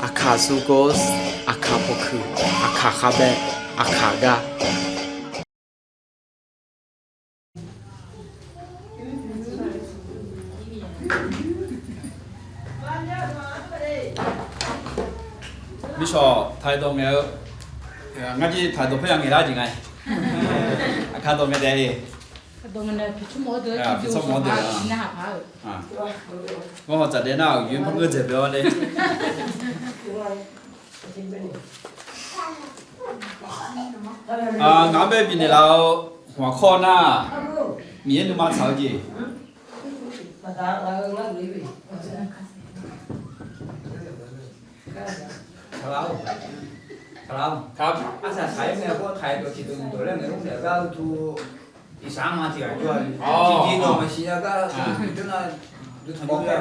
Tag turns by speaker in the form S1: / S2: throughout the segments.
S1: อาคาซูโกสอาคาโพคืออาคาคาเบะอาคากา
S2: มิชอไทยตรงเนี้ยงั้นที่ไทยตรงเพื่อนไงได้จริงไงอาคาตรงเนี้ยได้
S3: ตรงนั้นพิชุมอเดอร์ที่ดูสภาพหน้าผา
S2: ว่าจะเดินหน้ายืนพักเงินเจ็บเยอะเลยงานแบบนี้เราหัวข้อหน้ามีเงินมาเท่าไหร่ครับ
S4: อาสาใช้เนี่ยพวกไทยตัวที่ตัวเรื่องในรูปเนี่ยก็ทูอีสานมาที่ไหนด้วยจริงๆเราไม่ใช่ก็จุดนั้นดูทางนี้แล้ว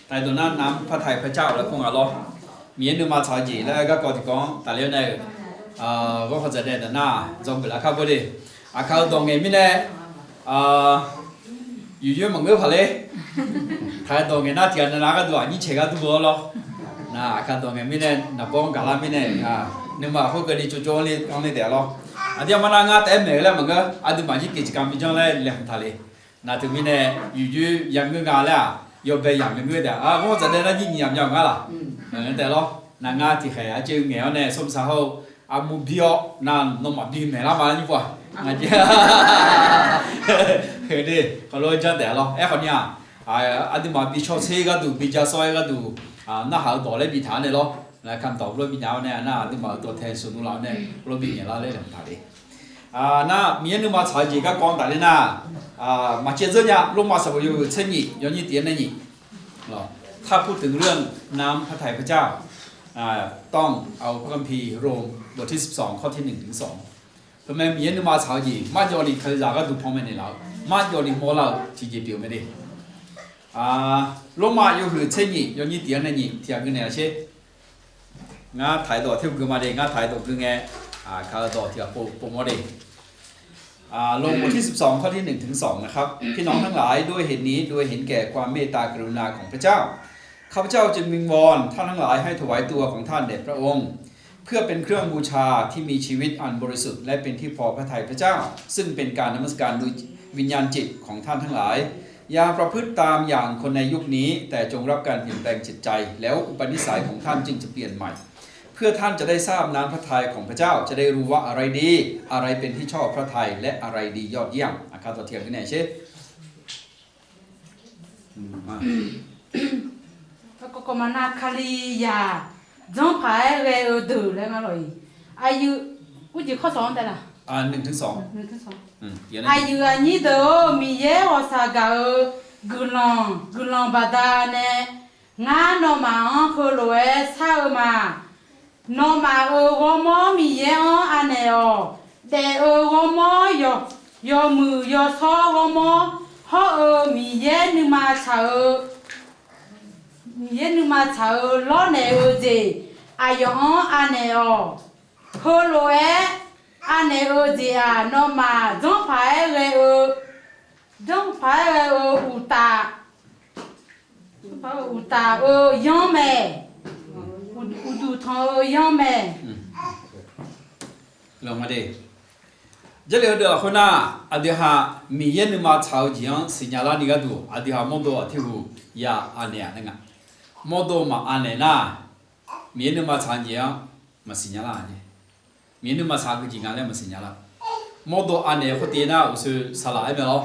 S2: แต่ตัวนั้นน้ำพระไทยพระเจ้าแล้วคงอร่อยมีเงินมาเท่าไหร่แล้วก็กอดก้องแต่เรื่องนี้ว่าเขาจะได้แต่หน้าจงไปแล้วครับพอดีอาคาตรงนี้ไม่แน่อยู่ๆมันก็พอเลยถ้าตรงนี้น่าเทียนน่าก็ตัวนี่เชื่อก็ตัวแล้วนะอาคาตรงนี้ไม่แน่นับป้องกันแล้วไม่แน่นึกว่าพวกกันนี่จู่ๆนี่กันนี่เดี๋ยวแล้วอันที่มันงานแต่เมื่อแล้วมันก็อันที่มันที่กิจกรรมมีจังเลยเลี้ยงทะเลน่าถึงไม่แน่อยู่ๆยังเงินงานแล้วยอมไปยังเงินเดี๋ยวว่าจะได้นั่นยิ่งยำกันล่ะแต่แล้วนางงานที่ใครอาจจะเงี้ยเนี่ยสมสาวอามุบิโอนั่นน้องมาบีเมล่ามานี่กว่างั้นจ้ะเฮ้ยดิเขาเลยจะแต่แล้วคนเนี้ยอันที่มาบีชอเซก็ดูบีจ้าซอยก็ดูน่าหาตัวเลยบีฐานเลยแล้วแล้วคำตอบเลยบียาวเนี่ยน่าที่มาตัวแทนส่วนเราเนี่ยเราบีเนี่ยเราเลยหลังถ่ายน่ามีนึกมาใช้จีก็กองแต่เลยน่ะมาเชื่อเรื่องเนี่ยลงมาสบอยู่เช่นนี้ย้อนยี่เตียนนี่หรอถ้าพูดถึงเรื่องน้ำพระทัยพระเจ้าต้องเอาพระคัมภีร์โรมบทที่12ข้อที่1ถึง2ทำไมมีนึกมาใช้จีมาจอดีเคยจาก็ดูพอไม่ได้แล้วมาจอดีมอเราที่จะเดียวไม่ได้ลงมาอยู่คือเช่นนี้ย้อนยี่เตียนนี่ที่อย่างนี้ใช่งาถ่ายตัวที่คือมาเด้งาถ่ายตัวคือไงข้าตัวที่ปุ่มมาเด้ลงบทที่12ข้อที่1ถึง2นะครับพี่น้องทั้งหลายด้วยเหตุนี้ด้วยเห็นแก่ความเมตตากรุณาของพระเจ้าข้าพเจ้าจึงวิงวอนท่านทั้งหลายให้ถวายตัวของท่านแด่พระองค์เพื่อเป็นเครื่องบูชาที่มีชีวิตอันบริสุทธิ์และเป็นที่พอพระทัยพระเจ้าซึ่งเป็นการนมัสการโดยวิญญาณจิตของท่านทั้งหลายอย่าประพฤติตามอย่างคนในยุคนี้แต่จงรับการเปลี่ยนแปลงจิตใจแล้วอุปนิสัยของท่านจึงจะเปลี่ยนใหม่เพื่อท่านจะได้ทราบน้ำพระทัยของพระเจ้าจะได้รู้ว่าอะไรดีอะไรเป็นที่ชอบพระทัยและอะไรดียอดเยี่ยมอาคาตัวเทียมกันไหนเช่
S3: ก็มานาคาลียาจงพายเรอดูแล้วงั้นเลยอายุกูจะข้อ2แต่ละ
S2: 1 ถึง 2
S3: 1 ถึง 2อายุอันนี้เด้อมีเยอะว่าสากากุลองบาดาเนี่ยงานนอมาคือรวยซามาโนมาโรโมมีเยอะอันเนอแต่โรโมยอมือยอท้อโรโมฮอมีเยนึมาชามีเยนึมาชาล้อเนเจอายองอันเนอคือรวยอันเนเจโนมาจงพายเรอุตายองแม่อุดูทอยองแม่
S2: ลงมาดิจะเลี้ยวเดือคนน่ะอดีฮะมีเย็นมาเช้าจีนสิญญาลานี่ก็ดูอดีฮะมอดอที่หูยาอันเนี้ยนั่งอ่ะมอดมาอันเนี้ยน่ะมีเย็นมาเช้าจีนมาสิญญาลาเนี่ยมีเย็นมาเช้าก็จีนอะไรมาสิญญาลามอดอันเนี้ยคนตีน่ะอุตส่าห์สลายไปแล้ว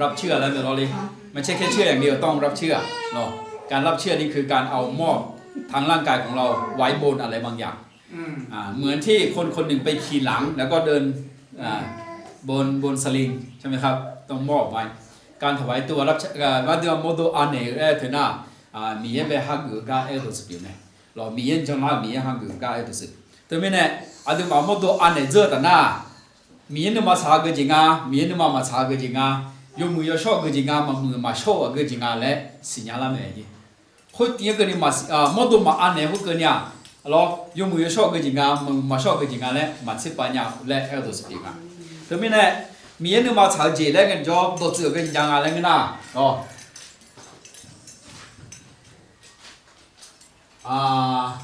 S2: รับเชื่อแล้วไปแล้วเลยไม่ใช่แค่เชื่ออย่างเดียวต้องรับเชื่อเนาะการรับเชื่อนี่คือการเอามอบทางร่างกายของเราไว้บนอะไรบางอย่างเหมือนที่คนหนึ่งไปขี่หลังแล้วก็เดินบนสลิงใช่ไหมครับต้องมอบไว้การถวายตัวรับว่าเดี๋ยวโมโดอันเนเถอะนะมีเย็นไปฮักอยู่ก็ตัวสิบอยู่เนี่ยเรามีเย็นจังละมีเย็นฮักอยู่ก็ตัวสิบแต่ไม่เนี่ยอันเดี๋ยวโมโดอันเนเจอแต่น่ะมีเย็นมาช้าก็จริงมีเย็นมาช้าก็จริงยมือยชอบก็จริงมามือมาโชว์ก็จริงและสัญญาละไม่ดีคนที่ก็นี่มาโมโดมาอันเนพวกก็เนี่ยเรายมือชอบก็จริงมือมาชอบก็จริงและมาสิบปัญญาและตัวสิบกันแต่ไม่เนี่ย มีนึกมาชาวจีแล้วกันจอบตัวเสือกันยังอะไรกันนะอ๋อ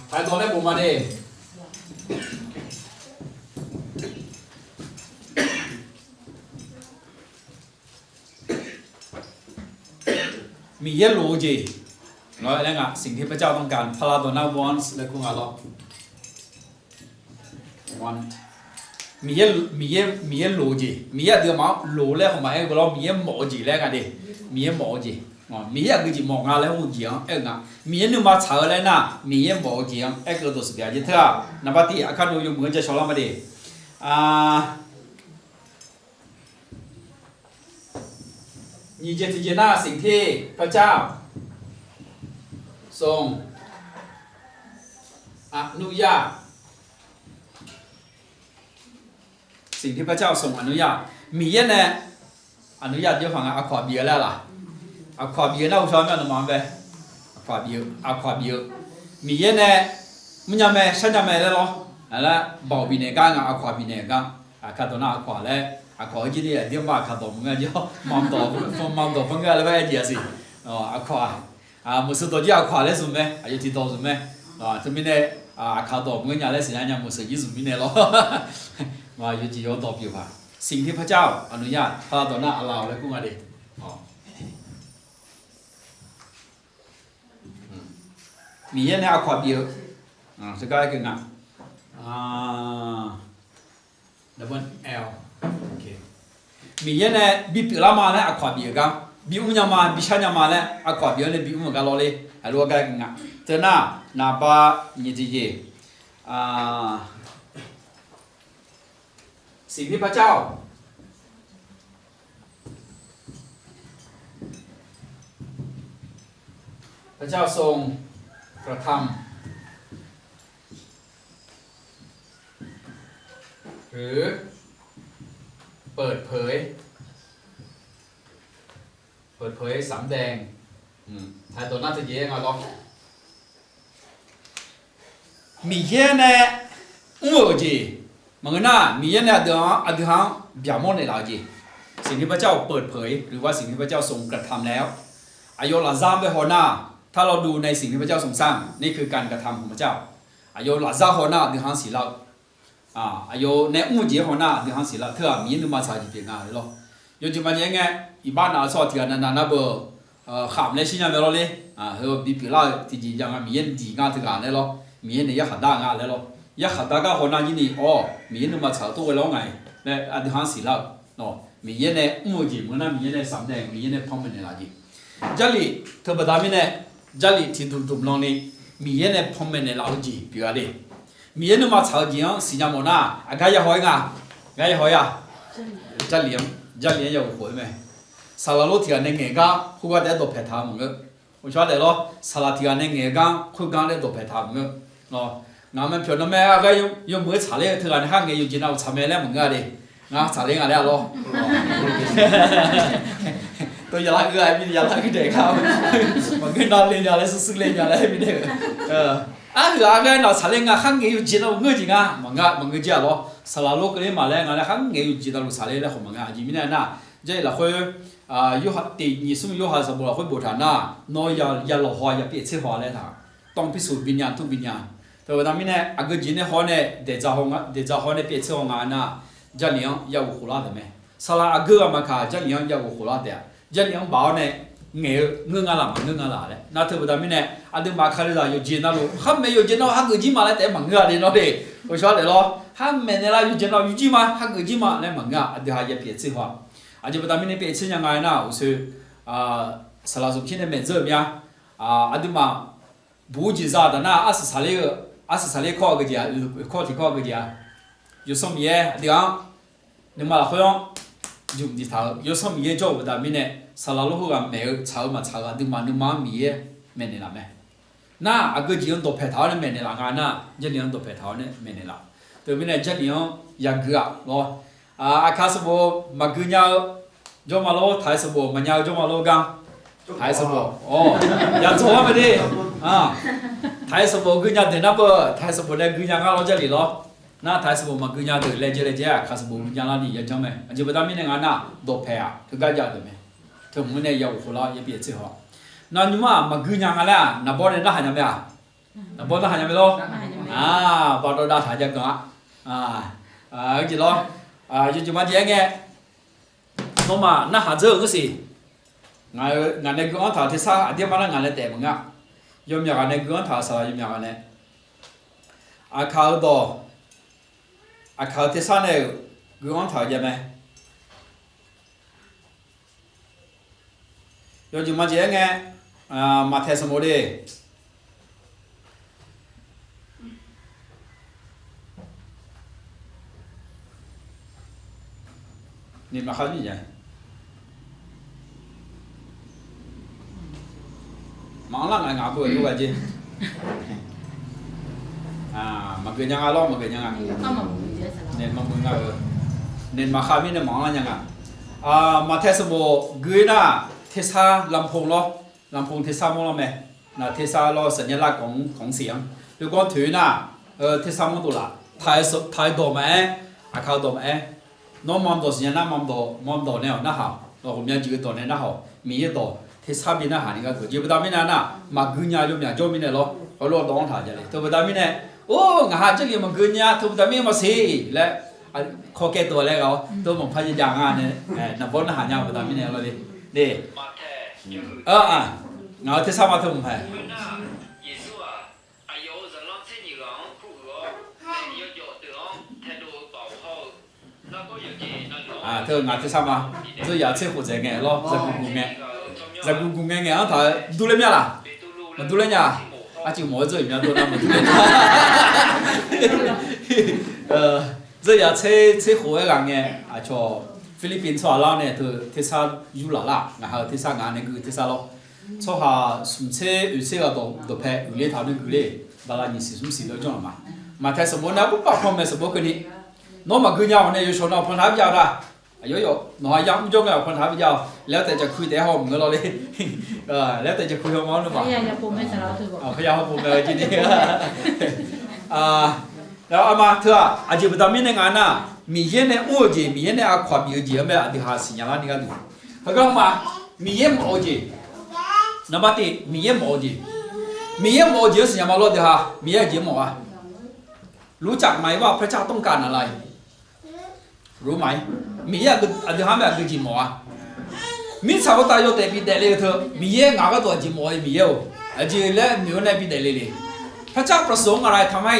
S2: ถ่ายตัวได้ผมมาดิมีเยอะโลจีน้อยแล้วไงสิ่งที่พระเจ้าต้องการพระราตัวน่า wants และคุณอะไร want มีเยอะโลจีมีเยอะเดี๋ยวมาโลแล้วของมาเอ้ก็เรามีเยอะหมอจีแล้วกันดิมีเยอะหมอจีมีเยอะก็จีมองอะไรแล้วหูจีอ่ะเอ้งอ่ะมีเยอะนึกมาเฉยเลยนะมีเยอะหมอจีอ่ะเอ้ก็ตัวสุดยอดเถอะนับที่อาคารดูอยู่เหมือนจะชอบมาดินี่จะพิจารณาสิ่งที่พระเจ้าทรงอนุญาตสิ่งที่พระเจ้าทรงอนุญาตมีเยอะแน่อนุญาตเยอะฝั่งอาควาเบียแล้วล่ะอาควาเบียน่าชอบมั้ยน้องมันไปอาควาเบียมีเยอะแน่มึงยังไม่ฉันยังไม่เลยหรออะไรบ่าวบินเนก้าอาควาบินเนก้าข้าตัวน่าอาควาแล้วอาควาที่นี่เดี๋ยวมาข้าตัวมึงก็จะมั่งตัวฟังกันแล้วไปเดียสิอาความุสตัวที่อาควาเลยสุดไหมอายุที่โตสุดไหมจะมีเนี่ยข้าตัวมึงยังเลยสิยังมุสยี่สุดมีเนี่ยหรอมาอยู่ที่ยอดต่อผิวผ่าสิ่งที่พระเจ้าอนุญาตพระตัวน่าเอาแล้วกูมาดิมีเยอะแน่อาควาเบียจะก็ได้กันนะdouble L โอเคมีเยอะแน่บีบละมาแล้วอาควาเบียกันบีอุ้มยามาบีชายามาแล้วอาควาเบียเนี่ยบีอุ้มกันเลยฮัลโหลกันกันเจ้าหน้านาบานี่จีเจสิ่งที่พระเจ้าทรงกระทำหรือเปิดเผยสำแดงถ่ายตัวน่าจะเยอะไงล่ะมีเยอะแน่จีมันก็น่ามีเยอะแน่เดี๋ยวหางเบียร์มอนในเราจีสิ่งที่พระเจ้าเปิดเผยหรือว่าสิ่งที่พระเจ้าทรงกระทำแล้วอายุหลาซามไปหัวหน้าถ้าเราดูในสิ่งที่พระเจ้าทรงสร้างนี่คือการกระทำของพระเจ้าอายุหลาซาหัวหน้าเดี๋ยวหางสีเราอายุในอุ้งเจี๋ยหัวหน้าเดี๋ยวหางสีเราเท่ามีนึกมาใส่จีเปียงอะไรหรอ有就嘛年个，一般拿少天那不喊来新疆来了嘞，和比那自己讲啊，米地干这个来了，米呢也很大干来了，也很大干好那一年米那么炒多个老矮，来地方死了，米呢五级，我那米呢三代，米呢旁边的垃圾，这里特别大米呢，这里提督弄的，米呢旁边的垃圾，比如的，米那么炒酱，新疆么那，该也好呀，这里。这里有回没？沙拉罗提安的眼光，户外的都拍他们个，我晓得咯。沙拉提安的眼光，户外的都拍他们个，俺们漂亮咩？个有没查嘞？突然喊个有见到查咩嘞？门个的，查嘞俺俩咯。ตัวยาละก็ไอ้พี่ยาละก็เด็กเขามันก็นอนเรียนยาละสุดๆเรียนยาละให้พี่เด็กคืออะไรเนาะสาเลงอ่ะข้างเงี้ยอยู่จีนเราเงยจริงอ่ะมันก็เจ้าล้อสลาโลก็เลยมาแล้วงั้นข้างเงี้ยอยู่จีนเราสาเลแล้วของมันอ่ะจีมิเนี่ยนะเจ้าละค่อยยูฮัตตีนี่ซึ่งยูฮัตสมบูรณ์ค่อยบูชานะน้อยยาละหัวยาเปียเชื่อหัวเลยท่าต้องพิสูจน์วิญญาณทุกวิญญาณแต่ว่าตอนนี้เนี่ยอากูจีนเนี่ยหัวเนี่ยเดี๋ยวจะหัวเนี่ยเปียเชื่อหัวงานนะจะเลี้ยงยาวุโคลาได้ไหมสลาอากูมาค่ะจะเลี้ยงยาวุโคลาเดียจะเลี้ยงบ่าวเนี่ยเงี้ยเงื้องอะไรมันเงื้องอะไรเลยน่าถือว่าตอนนี้เนี่ยอันเดิมมาคาริลาอยู่จีนนั่นลูกห้ามไม่อยู่จีนเราห้ามกูจีนมาแล้วแต่มันเงื้อเลยเนาะเด็ก我晓得咯，他们那啦有见到有几嘛，他个几嘛来问啊，对下也别吃话，就不他们那别吃人家那，我说十来岁的没做咩对嘛，不记啥的那20岁考个家，考个家，有什么嘢对啊？你嘛好像就不知道，有什么嘢做不他们呢？十来岁个没有炒嘛炒啊，对嘛你妈米没得了没？那个几样都拍头的没得了，这两都拍头的没得了。对面呢，这两也个开始不马个鸟，做马路台是不，马鸟做马路干，台是不，也做没得台是不个鸟在那不，台是不那个鸟俺老这里咯， น่าท้ายสมุมากุญญาตัวเลเจข้าสมุกุญญาลานี่ยังจำไหมอันนี้ประดามีเนี่ยงานน่ะดอกแพะถึงก็จะได้ไหมถึงมันเนี่ยยาวหัวเรายังเปลี่ยนเสื้อหัวนั่นนี่มากุญญาอะไรนับบ่ได้น่าหันยังไงนับบ่ได้หันยังไงล่ะบอดดาถ่ายจังก็จีล่ะจะมาเจ๊งไงน้องมาน่าหาเจอก็สิงานในกองถ่ายที่ซ่าเดี๋ยวมาแล้วงานในแต่มึงอ่ะยอมอย่างในกองถ่ายสายยอมอย่างเนี่ยข่าวต่อข่าวที่ซ่าเนี่ยกองถ่ายยังไงยอมจะมาเจ๊งไงมาเทสโมดีนี่มาเข้านี่ยังมังล่างไงงาบุยรู้ว่าจีมาเกินยังไงล้อมาเกินยังไงเนี่ยมาบุญกันเนี่ยมาข้ามีเนี่ยมังล่างยังไงมาเทสโมกุยน่ะเทสาลำโพงล้อลำโพงเทสามองล้อไหมน่ะเทสาล้อสัญลักษณ์ของเสียงแล้วก็ถือน่ะเทสามองตัวละถ่ายตัวไหมข่าวตัวไหมน้องมอมตัวสิ่งนั้นมอมตัวเนี่ยน่าหาเราผมยังจีบตัวเนี่ยน่าหามีตัวที่ชาบิน่าหานี่ก็คือจีบตามิน่ะมากุญญาจุ่มเนี่ยจุ่มมิเนี่ยหรอเขาลองต้องถ่ายจะเลยตัวตามิเนี่ยโอ้งาจะเรียกมากุญญาตัวตามิมาสิและข้อแก้ตัวแล้วเขาตัวผมพยายามงานเนี่ยนับบอลน่าหายาวตามิเนี่ยเราเลยดีงาที่ชามาทุ่มให้เธองานที่ทำมาเธออยากเชื่อหัวใจไงล่ะจะกูไงอ่ะถ้าดูเลยมั้ยล่ะมันดูเลยเนี่ยจิ๋วหมอจะอย่างตัวนั้นมันดูเลย这也车火的人呢，像菲律宾错啦呢，都特色有啦，然后特色眼那个特色咯，错下什车有车个都拍，有哩头那个哩，把那你是什么事都讲了嘛，嘛睇什么呢？不包括咩什么个呢？น้องมาคือเนี่ยวันนี้อยู่ชนเอาคนท้าพิจารณาโยหน่อยย้ำจงเอาคนท้าพิจารณาแล้วแต่จะคุยแต่ห้องเงินเราเลยแล้วแต่จะคุยห้องหรือเปล่า
S3: อย่าปุ่มให้สารถือบอก
S2: พยายามปุ่มเลยทีนี้แล้วเอามาเถอะอาจจะเป็นตามนี้ในงานน่ะมีเย็นในโอจีมีเย็นในอาความมีเจียไม่อธิหารสิ่งอย่างนี้กันดูเขาก็มามีเย็นโอจีน้ำมันตีมีเย็นโอจีสิ่งอย่างมาลดเดี๋ยวมีเย็นจีหมอรู้จักไหมว่าพระเจ้าต้องการอะไรรู้ไหมมีเยอะก็อธิษฐานแบบคือจีหมอมีชาวตายอยู่แต่ปีเดลิเธอมีเยอะงาก็ตัวจีหมอมีเยอะอาจจะเล่นมีวันไหนปีเดลิพระเจ้าประสงค์อะไรทำให้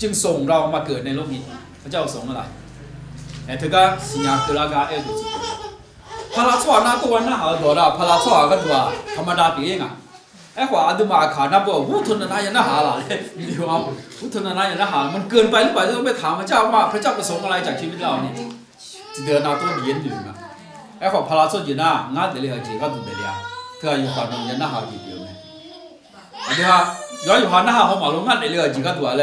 S2: จึงส่งเรามาเกิดในโลกนี้พระเจ้าประสงค์อะไรเธอก็สิ่งอย่างคือละกาดูจีพระราชวานาตัวน่าหาตัวละพระราชวาก็ตัวธรรมดาปีเองขวาดูมาขาหน้าบอกหูทุนนายยังน่าหาล่ะเลยมีดีว่าหูทุนนายยังน่าหามันเกินไปหรือเปล่าต้องไปถามพระเจ้าว่าพระเจ้าประสงค์อะไรจากชีวิตเราเนี่ยจะเดินหน้าต้องเรียนอยู่นะขวาพระราชวานะงาเดลีฮะจีก็ดูเดลียเธออยู่ฝั่งนู้นยังน่าหาจีเดียวเนี่ยอันนี้ฮะย้อนอยู่ฝั่งน่าหาเขามาลงงาเดลีฮะจีก็ดูอะไร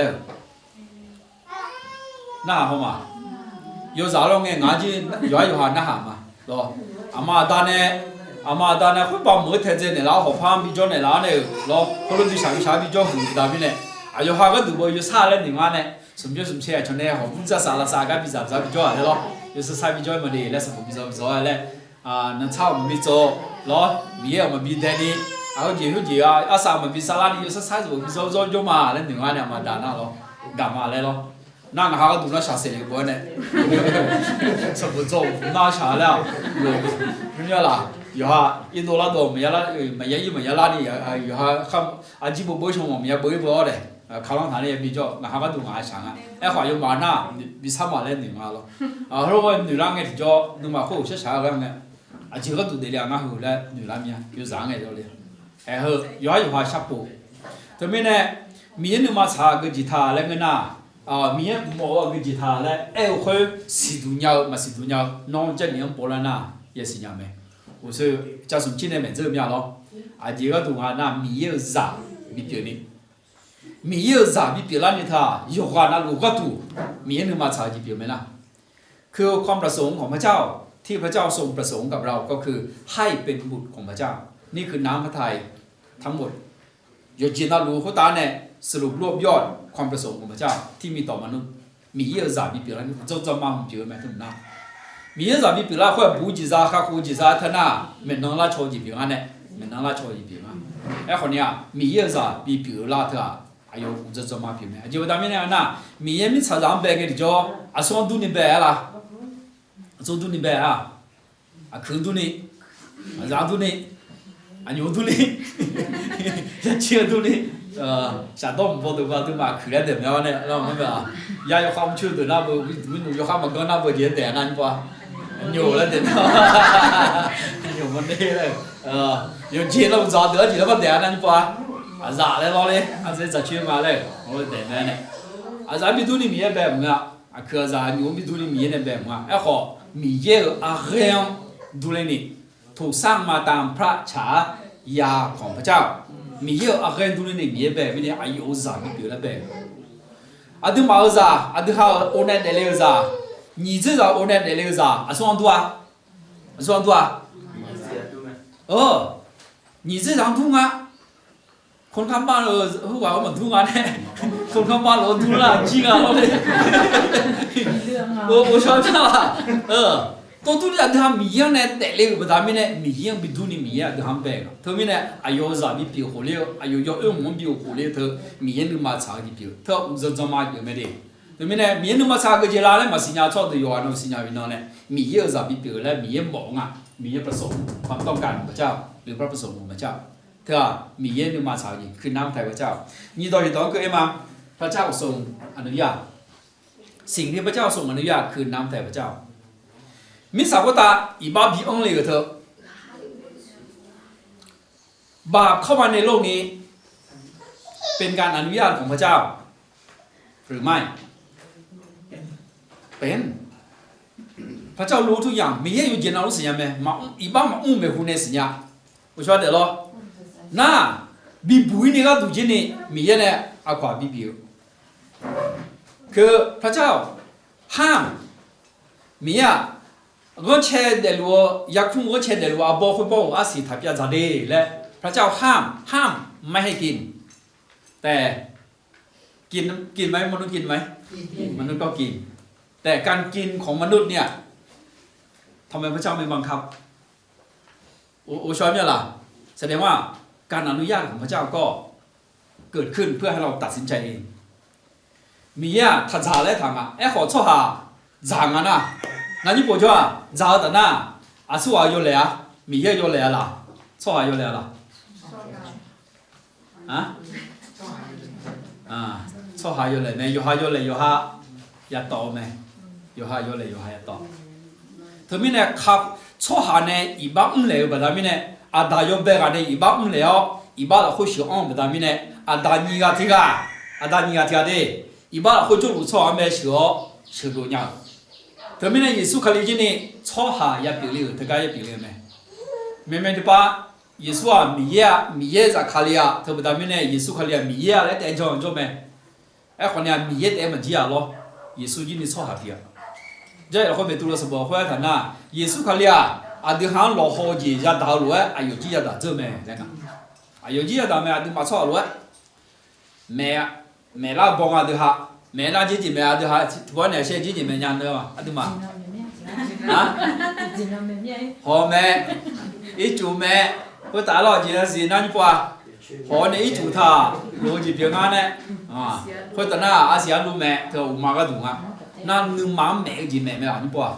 S2: น่าหาเขามาอยู่สาวลงเงี้ยงาจีย้อนอยู่ฝั่งน่าหามาหรออามาตาเนี่ยคน把มือเทเจเนี่ยเราหอบผ้ามีจนเนี่ยเราเนี่ยเราคนรู้ที่ชามีจนหูดาบิเนี่ยอยู่หาก็ดูบ่อยู่ซาเลยหนึ่งวันเนี่ยสมเชื่อชนเนี่ยหอบจะสาละสาก็พิจารณาพิจารณาเนาะอยู่ซาพิจารณามาดีแล้วสมพิจารณาเลยนั่นชาวมันพิจารณามีมันพิเดนี่เอาสามันพิสาระนี่อยู่ซาจะพิจารณามาแล้วหนึ่งวันเนี่ยมาด่าน่ะเนาะด่ามาเลยเนาะนั่งหาก็ดูน่าชาเสียเลยบ่เนี่ยสมบูรณ์น่าชาแล้วเนี่ยล่ะ有哈，印度那多没呀啦，没呀啦的，有哈看基本不穷我们也不会不好的，考上他的也比较，那哈个都蛮强啊，话有嘛那，比啥嘛来你嘛咯，如果女人个比较，那么好些啥个个，这个都得两个后来女人面有啥个了嘞，后有话下步，这边呢，米那么差个吉他那个呐，米毛个吉他嘞，会十度鸟嘛十度鸟，弄这年波了呐，也是样没。我说，假如今年没这样咯，这个东西那没有啥比别的，没有啥比别人的他有话那如果多，没那么差就别没啦。คือความประสงค์ของพระเจ้าที่พระเจ้าทรงประสงค์กับเราก็คือให้เป็นบุตรของพระเจ้านี่คือน้ำพระทัยทั้งหมดโยจินารูโคตาเนี่ยสรุปรวบยอดความประสงค์ของพระเจ้าที่มีต่อมนุษย์米也咋比别人这嘛比没怎么那，米也咋比别人会补几啥还补几啥他那没能拉超级别人呢，没能拉超级别人，哎好呢，米也咋比别人他。哎呦，这嘛比没，就咱们那米也没查上白个的叫，啊双度的白啦，中度的白啊，啊坑度的，啊让度的，啊牛度的，切度的。下到唔报道话都嘛去了点苗呢，那么个，也有好处的那不，有好么讲那不简单那不，牛了点苗，牛么的嘞，有钱了不找得钱了不点那不，啥嘞老嘞，这咋去嘛嘞，我点苗呢，咱米土里面白么啊，可啥牛米土里面的白么，哎好，米也样土里呢，土上嘛当พระ茶ยาของพระเจ้ามีเยอะอะไรดูนี่มีแบบไม่ได้อายุสามปีแล้วแบบอาดูมาจ้าอาดูเขาโอนเดลิวจ้า你这个โอนเดลิวจ้าส่วนตัวส่วนตัว你这张图啊คนข้างบ้านหัวมันทุกงานเนี่ยคนข้างบ้านเราดูละจริงอ่ะเราเลย我ชอบจังอ่ะตัวทุเรียนที่ทำมีอย่างเนี่ยแต่เล็กแบบนั้นเนี่ยมีอย่างไปดูนี่มีอย่างที่ทำแบบเธอมีเนี่ยอายุสามปีหัวเลี้ยวอายุย้อนมันปีหัวเลี้ยวเธอมีอย่างนึงมาช้ากี่ปีเธอจะมาอยู่ไม่ได้เธอมีเนี่ยมีอย่างนึงมาช้าก็เจริญเลยมาสิญญาชอบตัวย้อนเราสิญญาวินเนี่ยมีอย่างสามปีแล้วมีอย่างบอกอ่ะมีอย่างประสงค์ความต้องการของพระเจ้าหรือพระประสงค์ของพระเจ้าเธอมีอย่างนึงมาช้ากี่คือน้ำไทยพระเจ้านี่ตอนที่ต้องเกิดมาพระเจ้าทรงอนุญาตสิ่งที่พระเจ้าทรงอนุญาตคือน้ำไทยพระเจ้ามิสาวตาอีบาบีองเลยก็เถอะบาปเข้ามาในโลกนี้เป็นการอนุญาตของพระเจ้าหรือไม่เป็นพระเจ้ารู้ทุกอย่างมีอยู่เย็นเอารู้สัญญาไหมมาอีบ้ามาอุ้มไปหูในสัญญาผู้ชายเดี๋ยวรอน่าบีบุยนี่ก็ดูจีนี่มีเนี่ยอาขวาบีบิวคือพระเจ้าห้ามมี我切的路，也空我切的路啊，保护保护啊是特别咋的嘞？พระเจ้าห้ามไม่ให้กินแต่กินไหมมนุษย์กินไหมมนุษย์ก็กินแต่การกินของมนุษย์เนี่ยทำไมพระเจ้าไม่บังคับโอชอบเนี่ยล่ะแสดงว่าการอนุญาตของพระเจ้าก็เกิดขึ้นเพื่อให้เราตัดสินใจเองมีอ่ะถ้าจ่าแล้วทางอ่ะขอโทษหาจางอ่ะนะ那你不叫咋的呢？是我有来啊，米也有来了，错还有来了，错还有来没？有下一刀没？有下一刀。他们呢，错下呢，一般唔来不？他们呢，大有白个呢，一般唔来哦，一般会学不？他们呢，大你个这个的，一般会做路错没学多样。他们呢，耶稣可里呢，错下也比了，他家也比了没？慢的把耶稣啊，米耶在卡里啊，他不他们呢，耶稣可里啊，米耶来带着做没？后呢，米耶带么子啊咯？耶稣今天错下的啊，这后面读了什么？后来看呐，耶稣可里啊，就喊老好几家道路啊，有几家道做没？这个，有几家道没？都马错路，没那帮啊，就哈。mẹ nó chỉ mẹ được hả có này xe chỉ mẹ nhàn nữa mà đúng mà họ mẹ ít chủ mẹ có ta lo gì là gì nó như qua họ này ít chủ thà lo gì việc ăn này có ta na Asia lu mẹ thì mà cái đúng à na nương má mẹ gì mẹ như qua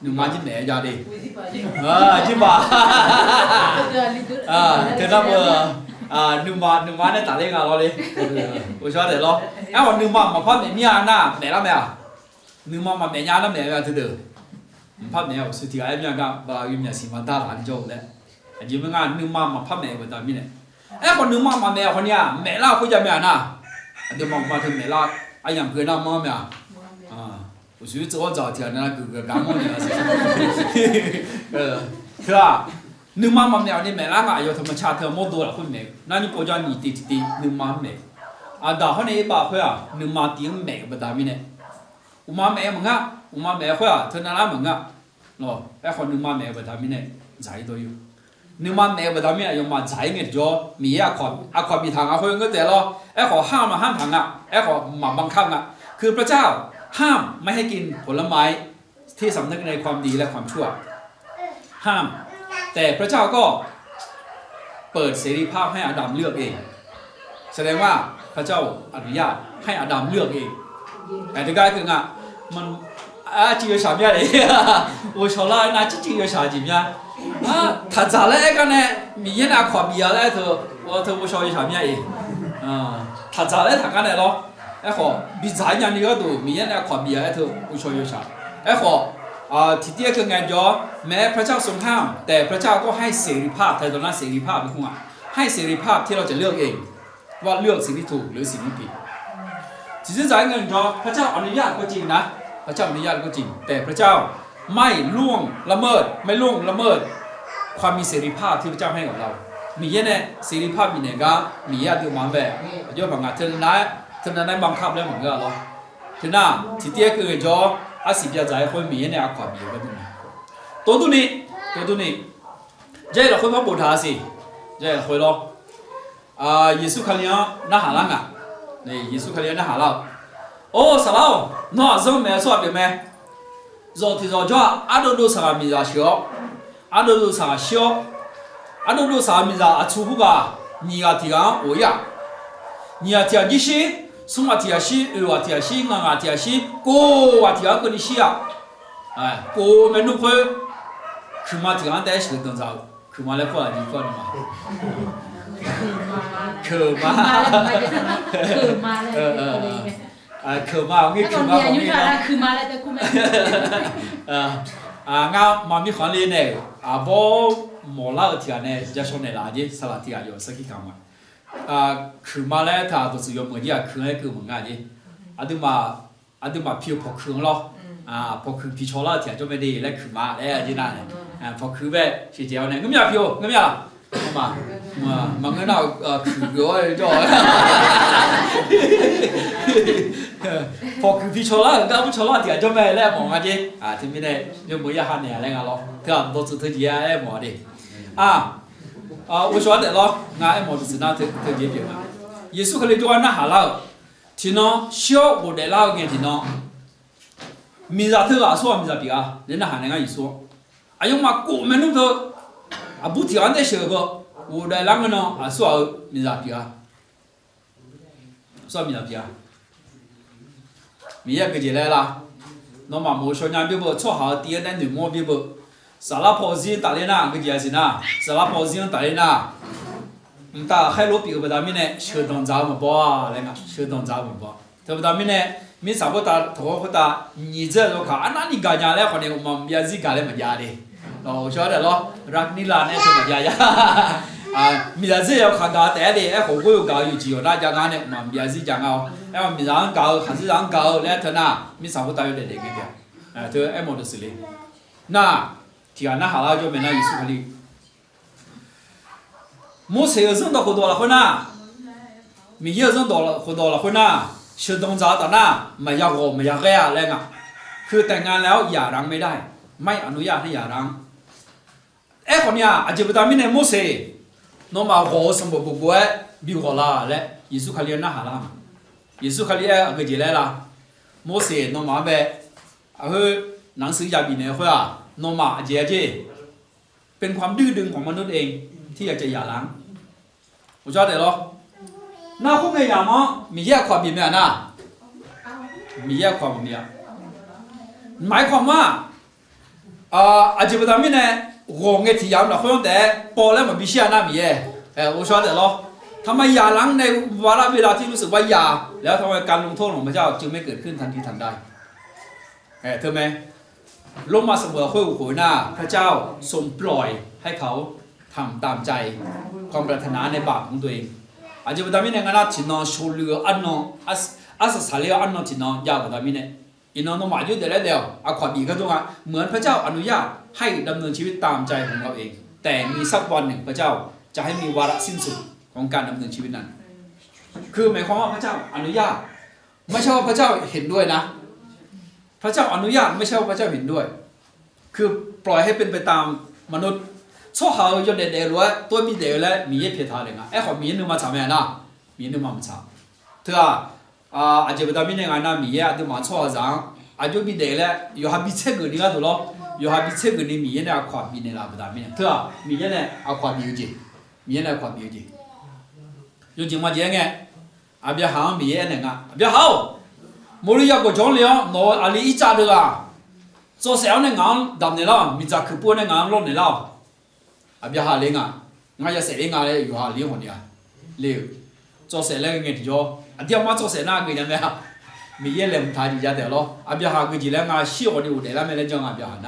S2: nương má chỉ mẹ ra đi chứ bà thế đó mà nương má này tả lên à lo đi tôi cho để lo còn nương má mà phát mẹ mía na mẹ lắm mẹ nương má mà mẹ nhá lắm mẹ từ từ phát mẹ ở sự thì ai mẹ cả bà im nhà xí mà ta làm cho đấy chỉ mới ngang nương má mà phát mẹ với ta mi này còn nương má mà mẹ con nhà mẹ la không cho mẹ na nương má mà thằng mẹ la ai nhầm cười na má mẹ我属于做早天那个感冒呢是吧？你妈妈苗你买那个有他们差特么多了会买，那你不叫你弟你妈买，到后来一把会啊，你妈顶买不大米呢，我妈买么个，我妈买会啊，他那拉么个，喏，后你妈买不大米呢，菜都有，你妈买不大米用嘛菜个叫米ขอมีทาง会个得咯，后喊嘛喊ทาง后嘛บังคับคือพระเจ้า ห้ามไม่ให้กินผลไม้ที่สำนึกในความดีและความชั่วห้ามแต่พระเจ้าก็เปิดเสรีภาพให้อาดัมเลือกเองแสดงว่าพระเจ้าอนุญาตให้อาดัมเลือกเองแต่ที่กายคือไงมันจีเอชามีอะไร我说了那จีเอชาจีมี他咋来个呢มีเยน่าขวบบีอะไรเธอ我说一下มีอะไร他咋来他干来咯ไอ้ขอบีจ่ายอย่างนี้ก็ดูมีเยน่าขวบบีอะไรเธอ我说一下ไอ้ขอทีเดียวคือไงจ๊อแม้พระเจ้าทรงห้ามแต่พระเจ้าก็ให้เสรีภาพแต่ตอนนั้นเสรีภาพเป็นของให้เสรีภาพที่เราจะเลือกเองว่าเลือกสิ่งที่ถูกหรือสิ่งที่ผิดจิตใจเงินจ๊อพระเจ้าอนุญาตก็จริงนะพระเจ้าอนุญาตก็จริงแต่พระเจ้าไม่ล่วงละเมิดไม่ล่วงละเมิดความมีเสรีภาพที่พระเจ้าให้กับเรามีเยอะเสรีภาพมีเนี่ยก็มีญาติโยมมาแบบเยอะบางงานเท่านั้นบังคับแล้วเหมือนกันหรอทีน่าทีเดียวคือจ๊ออาศิบยาใจคนมีเนี่ยอาความมีก็ดูนี่ตัวนี้เจ้าเราคนมาบูชาสิเจ้าคนเราเยซูคริสต์น่าหาลังอ่ะนี่เยซูคริสต์น่าหาเราโอ้สาวน้าจะไม่สวดเป็นไหมเราที่เราจะอาดูสามีจะเชื่ออาดูสาเชื่ออาดูสามีจะชูบุกะนี่ก็ที่กันโอ้ยนี่ก็ที่กี่สิสมัติอาชีพว่าที่อาชีพงานที่อาชีพกูว่าที่อะไรนี่สิอ่ะกูไม่รู้เพื่อคือมาที่กันแต่ชื่อตั้งใจคือมาแล้วก็อะไรก็นี่มาคือมาคือมางี้คือมาของนี่นะ
S3: คือมาแล้วแต่กูไม่
S2: งั้นมามีคนเรียนเนี่ยบ่หมอลาที่อันเนี่ยจะชนในร้านจีสลัดที่อันอยู่สักกี่คำคือมาแล้วถ้าตัวสุดยอดเหมือนที่คือให้คือเหมือนกันจีอันนี้มาพิวพอคือหรอพอคือพิชอลาที่อันจะไม่ดีแล้วคือมาแล้วจีนั่นพอคือแบบที่เจ้าเนี่ยงั้นไม่พิวงั้นไม่มางั้นเราคือเยอะจ้ะพอคือพิชอลาก็พิชอลาที่อันจะไม่แล้วมองกันจีที่ไม่ได้ยังไม่อยากหันเนี่ยอะไรกันหรอที่อันตัวสุดที่แล้วมองดิ我说的咯，俺爱毛就是那特别别嘛。耶稣可能就按那哈了，听喏，小我来老个听喏，米扎头说米扎比啊，人家喊那个一说，哎呦妈，过门弄头，不听俺在说个，我来啷个呢？说米扎比啊，说米扎比啊，米也给进来了，那么我说人别不错好，第二单女模别不。salah posisi tak lena kerja sini salah posisi tak lena entah hai lo piu pada mine sedang jauh apa lena sedang jauh apa tapi pada mine mi sahabat tak tahu kata ni je lo kah anak ni gaya le kau ni umam biasa gaya macam ni lo cakap dah lo rak ni lah ni cuma gaya biasa ya kau gaya tak ada kau kau gaya uji orang jangan ni umam biasa jangan mi jangan gaya hasil jangan gaya le thana mi sahabat tak ada dek dia tu mau tu sili nahที่อันนั้นหาเราจะเป็นนายสุขลีมุสลิมซึ่งต่อคนตัวละคนน่ะมีเยอะซึ่งต่อคนตัวละคนน่ะชื่อตรงจ้าแต่น่ะไม่อยากโกไม่อยากแก่อะไรเงี้ยคือแต่งงานแล้วหย่าร้างไม่ได้ไม่อนุญาตให้หย่าร้างคนเนี้ยอาจจะเป็นตามที่ในมุสลิมน้องมาโหสมบูรณ์บุบเบ้บิวโคลาและยิสุขลีน่ะหาเรายิสุขลีก็จะเลยล่ะมุสลิมน้องมาแบบหนังสือยาบีเนี่ยเขาโนมาเจเป็นความดื้อดึงของมนุษย์เองที่อยากจะหย่าร้างผมชอบเดี๋ยวน่าคุ้มไงอย่างมั้งมีแยกความบีเนี่ยนะมีแยกความบีเนี่ยหมายความว่าอาจจะเป็นทำให้เนี่ยงงเงี้ยที่ยาวหน่อยคนแต่พอแล้วมันมีเชื่อหน้ามีผมชอบเดี๋ยวทำไมหย่าร้างในวาระเวลาที่รู้สึกว่าหย่าแล้วทำไมการลงโทษของพระเจ้าจึงไม่เกิดขึ้นทันทีทันใดเธอไหมลงมาเสมอคุยกับหน้าพระเจ้าทรงปล่อยให้เขาทำตามใจความปรารถนาในบาปของตัวเองอาจจะเป็นตามนี้ในงานที่นอนโชว์เรืออันนอนอาศัยเรืออันนอนที่นอนยาวกว่าตามนี้เนี่ยอินนอนมาอยู่เดี๋ยวเดียวอาความดีก็ตรงอ่ะเหมือนพระเจ้าอนุญาตให้ดำเนินชีวิตตามใจของเราเองแต่มีสักวันหนึ่งพระเจ้าจะให้มีวาระสิ้นสุดของการดำเนินชีวิตนั้นคือหมายความว่าพระเจ้าอนุญาตไม่ใช่ว่าพระเจ้าเห็นด้วยนะพระเจ้าอนุญาตไม่ใช่ว่าพระเจ้าเห็นด้วยคือปล่อยให้เป็นไปตามมนุษย์ช่วงเขาจะเด็ดๆรู้ว่าตัวมีเด็กแล้วมีเยอะเพียรทาเลยนะขอมีนึงมาทำไงนะมีนึงมาทำเถอะ อาจจะแบบนี้งานน่ะมีอ่ะดูมาชอบจังอาจจะมีเด็กแล้วอยู่หาบิเชกุนี่ก็ดูแล้วอยู่หาบิเชกุนี่มีเนี่ยขวาบิเนี่ยละแบบนี้เถอะมีเนี่ยเอาขวาบิอยู่จีมีเนี่ยขวาบิอยู่จีอยู่จริงมาเจ๊งไงอาเบียหางมีเนี่ยงะอาเบียหาวมริยาก็จงเลี้ยงโนอาลีอีจ้าเด้อ做小呢硬담네啦，咪就佢搬呢硬落嚟啦。阿邊下你啊，我有時你硬咧，如下你好啲啊，你做小呢嘅咗，阿啲阿媽做小那個人咩啊？咪嘢你唔睇住就得咯。阿邊下佢就咧硬燒我哋屋地啦，咩咧將阿邊下嗱，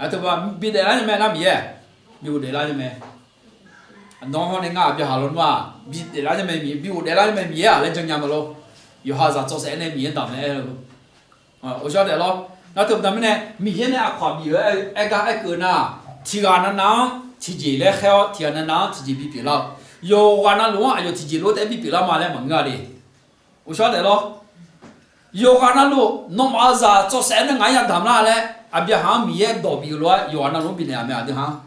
S2: 啊對吧？邊地啦就咩啦咪嘢，咪屋地啦就咩？น้องเขาเนี่ยอา邊下論話，邊地啦就咩咪，邊屋地啦就咩咪啊？你將嘢咪咯，如下就做小呢咪嘢담네咯，啊，我曉得咯。那特別呢，米現在跨比個呢，提個那囊，提起來好，提個那囊提起比比了，有個那路啊，有提起路得比比了嘛來問個的，我曉得咯，有個那路，弄嘛子做啥呢？俺也談啦嘞，阿邊行米也多比了，有個那路比那咩的哈，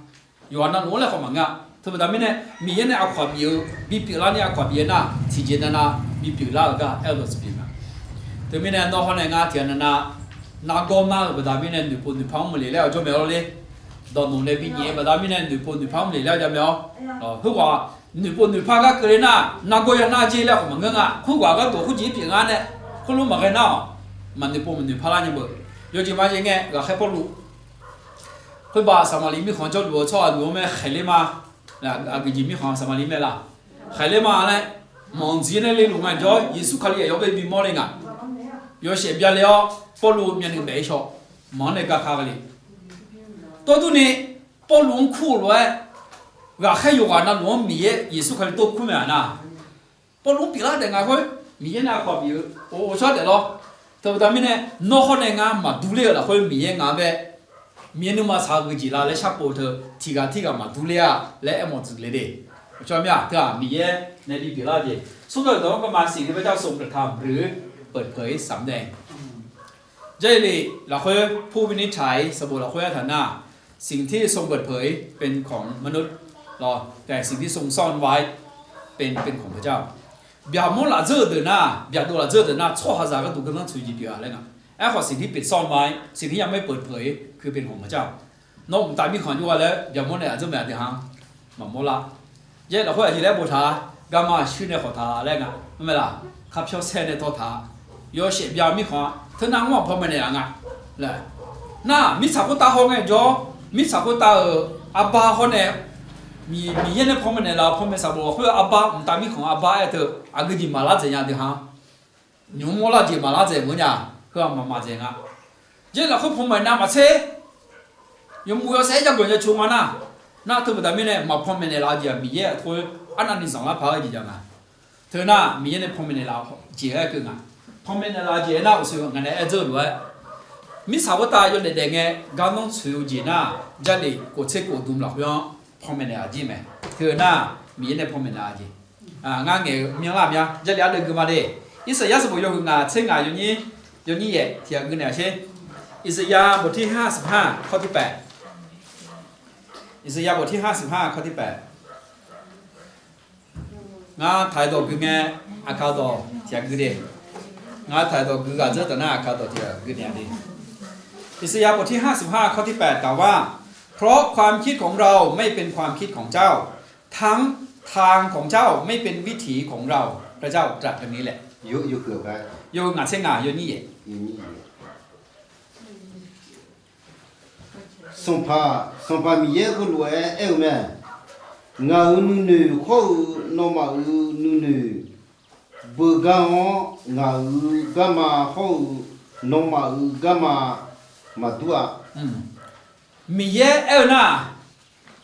S2: 有個那路來好問個，特別呢，米現在跨比比了呢，跨比那提起那那比比了個，耳朵是比嘛，特別呢，那可能俺提那那。那個嘛，不但邊呢女仆女旁冇嚟了做咩咯咧？到農曆邊嘢，不但邊呢女仆女旁冇嚟了做咩哦？哦，佢話女仆女旁個個人呐，那個人那接了唔緊啊，佢話個多佢自己平安呢，佢攞乜嘅嗱？問女仆女旁啦，你冇？有啲乜嘢嘅個係不如？佢話什麼裡面看咗羅錯羅咩係咧嘛？嗱，個裡面看什麼裡面啦？係咧嘛咧？望住呢你弄緊咗，耶穌佢哋有被變魔靈啊？有些別了。保羅面臨沒錯，忙那個卡個哩。到度呢，保羅苦了，我還有個那羅米耶穌佢都苦咩啊？保羅比拉定啊佢，米耶那個比，我曉得咯。對不對面呢？那可能啊嘛獨立了，佢米耶啱嘅，米耶嘛查個字啦，來查波頭，提個嘛獨立啊，來一模子嚟的，我曉得咩啊？對啊，米耶那啲比拉嘅，所以講個嘛สิ่งที่พระเจ้าทรงกระทำหรือเปิดเผยสำแดงเจลีเราเคยผู้วินิจฉัยสบู่เราเคยฐานะสิ่งที่ทรงเปิดเผยเป็นของมนุษย์หรอแต่สิ่งที่ทรงซ่อนไว้เป็นของพระเจ้าแบบมลาเจอเดินหน้าแบบตัวละเจอเดินหน้าชั่วหาจาก็ถูกกำลังช่วยจีบอะไรนะไอ้ข้อสิ่งที่ปิดซ่อนไว้สิ่งที่ยังไม่เปิดเผยคือเป็นของพระเจ้าน้องตายมีขอนอยู่ว่าแล้วแบบมลเนี่ยจะแบบเดียวหังมันมลาเจเราเคยทีแรกบูชากามาชื่อในขอทาอะไรนะไม่ล่ะขับเชี่ยวเส้นในตัวทาโยเชบยามีขอเธอนั่งว่าพอมันเนี่ยงะเลยน่ามิสากุตาห้องไงจ๊อมิสากุตาอาบาห้องเนี่ยมีเย็นเนี่ยพอมันเนี่ยเราพอมันสาบุเขาอาบาตามีของอาบาเธออากุจิมาลาเจียงเดียวฮะยูโมลาจิมาลาเจียงมั้งเนี่ยเขามาเจียงอ่ะเจ้าเราเขาพอมันน่ามาเช่ยูมูยเช่จะกวนจะชูมันน่าเธอแบบนี้เนี่ยมาพอมันเนี่ยเราเจียมีเยอะทุกอันนั้นนี่สองละพาจีจังอ่ะเธอน่ามีเย็นเนี่ยพอมันเนี่ยเราเจียกึ่งอ่ะพอมันเนี่ยเราเจียน่าอุศวกันเนี่ยเจ้าด้วยมิสาวตาอยู่ในเด็กเนี่ยการน้องช่วยจีน่าจะเลยกดเช็คกดดูหลักยังพอมันเนี่ยจีไหมเธอหน้ามีเนี่ยพอมันเนี่ยจีงานเงี้ยมีอะไรมั้ยจะเลี้ยงเด็กมาดิอิสยาห์สมุยงาเช็คงานอยู่นี่เย่ที่อังกฤษเนี่ยเช่อิสยาห์บทที่55ข้อที่8อิสยาห์บทที่55ข้อที่8งาถ่ายตัวคือไงอาคาโตที่อังกฤษงาถ่ายตัวคือการเจอตัวหน้าอาคาโตที่อังกฤษเนี่ยดิอิสยาห์บทที่55ข้อที่8กล่าวว่าเพราะความคิดของเราไม่เป็นความคิดของเจ้าทั้งทางของเจ้าไม่เป็นวิถีของเราพระเจ้าตรัสแบบนี้แหละ
S5: 有个呗，
S2: 有哪些啊？有你耶？
S5: 有你。送怕米耶个路哎，哎咩？我女好那么女，不干我干嘛好那么干嘛嘛多啊？
S2: 米耶哎那，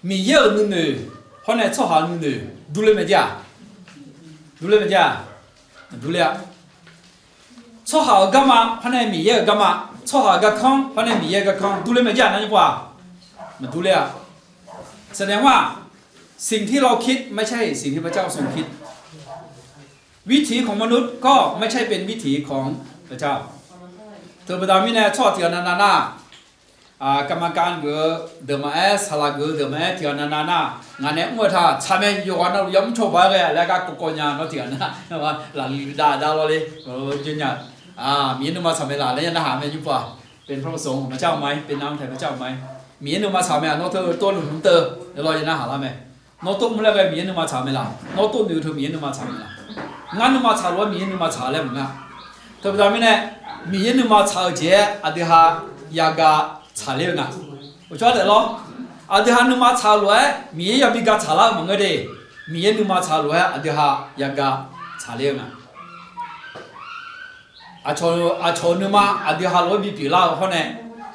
S2: 米耶女，后来做好女，读了没家？读了没家？读了。错好干嘛？后来米耶干嘛？错好个康，后来米耶个康，读了没家？那你话？มันดูเลยแสดงว่าสิ่งที่เราคิดไม่ใช่สิ่งที่พระเจ้าทรงคิดวิถีของมนุษย์ก็ไม่ใช่เป็นวิถีของพระเจ้าเธอประดามิเนี่ยชอบเถียนนา กรรมการก็เดิมเอสฮาลาก็เดิมเอที่อันนั้นนะงานนี้เมื่อท่าชาเมย์อยู่วันนั้นย้อมโชว์ไปเลยแล้วก็กุกยานเราที่อันนั้นว่าหลังด่าเราเลยจุนยามีนึกมาชาเมย์ละแล้วยังหาไม่ยุบป่ะเป็นพระสงฆ์พระเจ้าไหมเป็นน้ำไทยพระเจ้าไหมมีนึกมาชาเมย์น้องเธอตัวหนุ่มเตอเดี๋ยวเราจะน่าหาละไหมน้องตุ้มแล้วก็มีนึกมาชาเมย์ละน้องตุ้มอยู่เธอมีนึกมาชาเมย์ละงานนึกมาชาล้วนมีนึกมาชาแล้วมึงอ่ะเธอไปทำยังไงมีนึกมาชาเจ้าอดีฮายากาชาเลี้ยงอ่ะ我觉得咯，阿弟哈你妈查来，米也比个查了么个的，米你妈查来，阿弟哈也个查了嘛。阿乔你妈阿弟哈罗比比啦，后呢，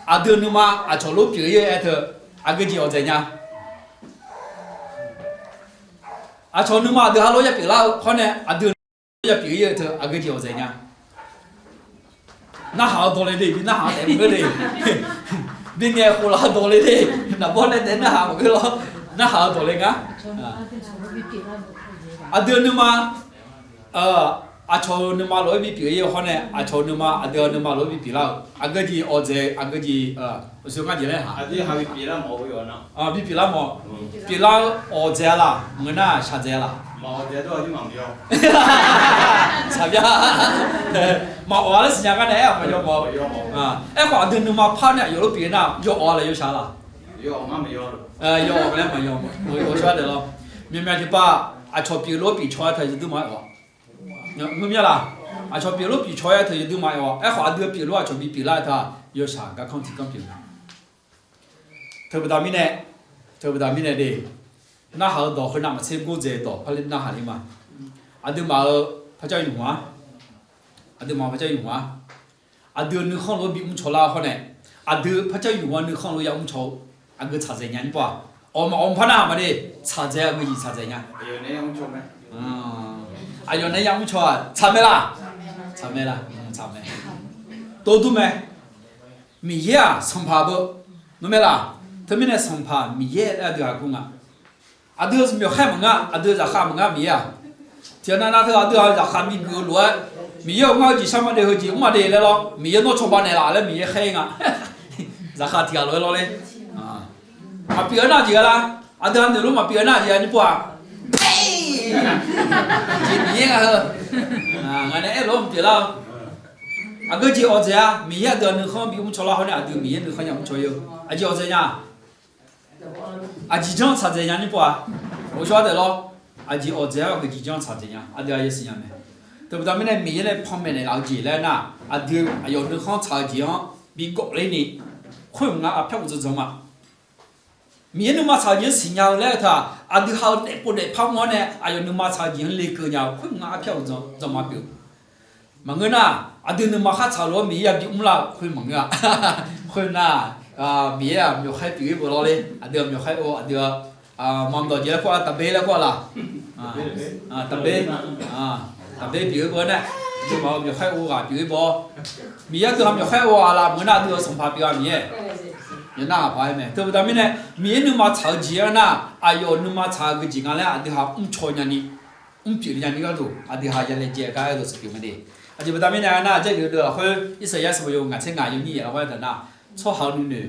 S2: 阿弟你妈阿乔罗比也爱特，阿个叫怎样？阿乔你妈阿弟哈罗也比啦，后呢，阿弟也比也特，阿个叫怎样？那好多嘞的，比那好点么的。bên nghe cô lo đồ lên đi, là bố lên đến nó hàng một cái lo, nó hàng đồ lên á. Đưa nữa mà, cho nữa mà lối bị biểu yêu hơn này, cho nữa mà đưa nữa mà lối bị biểu lao, cái gì ở đây, cái gì số cái gì đấy hả?
S4: Đi học bị biểu lao mỏ rồi nó.
S2: Bị biểu lao mỏ, biểu lao ở đây là, người na sao đây là?
S4: Mỏ đây đó chứ mỏ biểu.
S2: Sao vậy? Mà ở đây sinh cái này mà yêu mỏ. Em bảo đưa nữa mà phá này, yêu lúc biểu nào, yêu ở là yêu sao là?
S4: Yêu mà yêu.
S2: Yêu ở đây mà yêu, tôi nói được rồi. Mình thì ba, cho biểu lúc bị chói thì tôi mới ở. Người biết là, cho biểu lúc bị chói thì tôi mới ở. Em bảo đưa biểu lúc cho bị biểu lại thì yêu sao cái không chỉ công biểu. Thôi bây giờ mình này đi. Nó hở đó khi nào mà xem cô dễ đó, phải lên nó hả đi mà. Đưa mà phải cho dùng hóa. Đưa mà phải cho dùng hóa. Đưa nước không lối bị cho lao hơn này. Đưa phải cho dùng hóa nước không lối ông cho. Cứ trả dễ nhắn qua. Ông phải nào mà đi trả dễ cái gì trả dễ nhá.
S4: Yêu này ông cho mấy.
S2: Yêu này ông cho trả mấy là. Trả mấy là. Trả mấy. Tôi tu mấy. Mình nhớ sống phá bơ. Nó mấy là. Thế mình này sống phá mình nhớ là được cũng à. Đưa mình khai mong á, đưa ra khai mong á mình à. Thì anh nói thôi đưa ra khai mình cứ luôn. Mình yêu ngao chỉ sao mà để hơi chỉ mà để lại lo. Mình yêu nó cho bạn này là mình khai ngã. Ra khai thì rồi lo lên. Mà biểu nào gì là, đưa anh lúc mà biểu nào gì anh bỏ. Chỉ mình nghe hơn. Ngày nay lúc biểu nào. Cái gì ở đây mình yêu đưa nước không bị cho lao hơn đưa mình nước không cho yêu. Gì ở đây nha. chỉ trong查这样你不啊？我晓得咯，只我这样个只trong查这样，对也是样的。对不对？那米呢旁边的老姐来呐，对，有那行查这样，比国内呢，会啊票子怎么？米那么查这新疆来他，对好那不得跑我呢，有那么查这那个呀，会啊票怎么表？忙个呐，对那么还查罗米也比我们啦，会忙啊，会呐。米啊，有开比不老嘞，对，有开哦，对，忙到这过，特别了过啦，特别，特别比不呢，就冇有开哦啊，比不，米啊都还有开哦啦，我那都要送发比啊米，有那牌没？对不对？米呢，米你嘛炒鸡啊那，有你嘛炒个鸡干嘞，对哈，错人呢，比人家那个多，对哈，人家这个都是比么的，就不对米呢，那这个的，会一时也是不用，俺这俺有你了，或者那。cho hào nữ,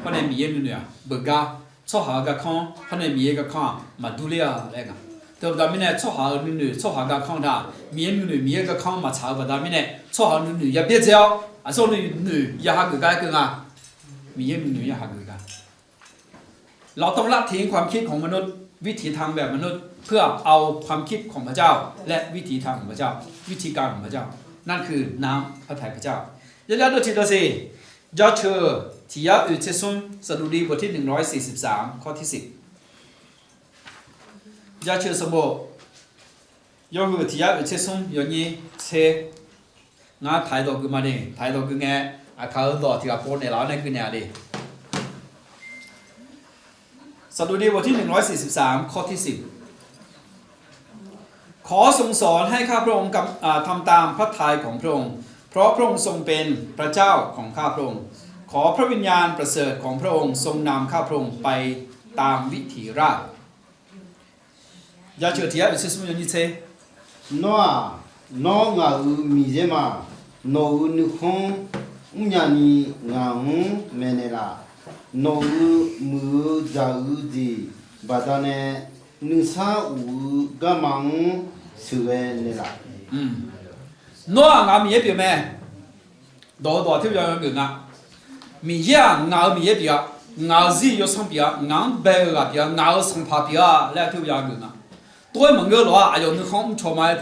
S2: hôm nay mía nữ à, bờ ga, cho hào cái con, hôm nay mía cái con, mà đu lẹ lại cả, từ đó mình này cho hào nữ, cho hào cái con đó, mía cái con mà chào vào đó mình này, cho hào nữ, ya biết sao, cho nữ, ya hào cái à, mía nữ ya hào cái, เราต้องละทิ้งความคิดของมนุษย์วิถีทางแบบมนุษย์เพื่อเอาความคิดของพระเจ้าและวิถีทางของพระเจ้าวิธีการของพระเจ้านั่นคือน้ำพระทัยพระเจ้าอย่าลืมดูทีตัวสิยอดเชอที่ยาอุเชซุนสดุดีบทที่143ข้อที่10ยอดเชอสมบูยอดที่ยาอุเชซุนยอนี้เชงาถ่ายดอกขึ้นมาดิถ่ายดอกขึ้นไงเขาดอกที่กับโพนในร้านนั่นคือเนี่ยดิสดุดีบทที่143ข้อที่10ขอทรงสอนให้ข้าพระองค์ทำตามพระทัยของพระองค์เพราะพระองค์ทรงเป็นพระเจ้าของข้าพระองค์ขอพระวิญญาณประเสริฐของพระองค์ทรงนำข้าพระองค์ไปตามวิถีราชยาเชื่อที่อุเชซุนยอนี้เช
S5: น้องามีเจมาโนนึกฮงอุญญาณีงาฮงเมเนลา no mu za di badane nusa u gamang suwe ne la
S2: 喏，俺米也表咩？多特别有个啊，米呀，俺米也表，俺是有上表，俺白个表，俺上爬表，来特别有个啊。多门个罗，哎呦，你看错买的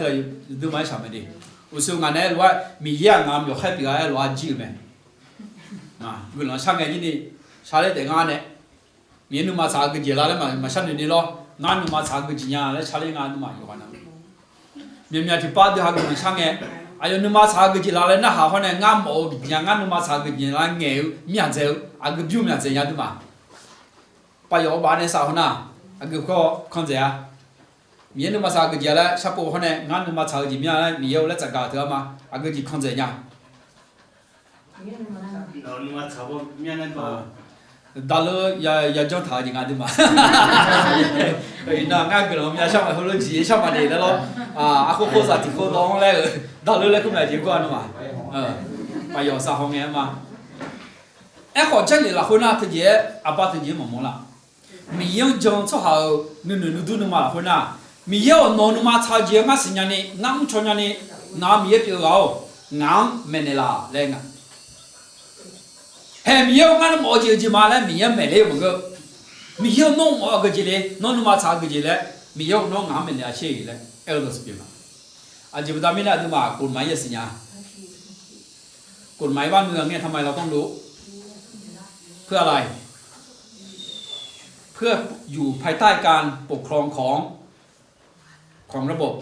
S2: 都买什么的？我说俺那罗米呀，俺有海表哎罗几个咩？啊，我那上个今年下来等俺呢，米你妈查个节啦了嘛上年的咯，俺你妈查个几年来下来俺你妈有完了。面去把的哈个上个。哎呦，你妈查个几拉来那好好呢，俺毛人俺你妈查个几拉牛面子，啊个表面子样的嘛，把腰把那啥好呢，啊个看着啊，面你妈查个几来，下坡好呢，俺你妈查个几面来，面有来这个的嘛，啊个几看着呀。
S1: 老你妈差不面那个。
S2: 大了也叫他的俺的嘛，那俺个人面上嘛，后头几上嘛的了咯，啊，好好啥的好当来个，大了来个面结果的嘛，把腰啥好眼嘛，哎好这里了，后那他姐阿爸他姐忙忙了，没有讲做好，你都能嘛后那，没有弄你妈炒鸡，俺是伢的，俺们穿伢的，俺没有搞，俺没那啦来个。还没有俺毛就嘛来，没有买来么个，没有弄毛个进来，弄嘛查个进来，没有弄俺们俩去来，哎都是别嘛。啊，就不咱们那都嘛，กฎหมาย也是呀，กฎหมายบ้านเมืองเนี่ยทำไมเราต้องรู้เพื่ออะไรเพื่ออยู่ภายใต้การปกครองของระบบ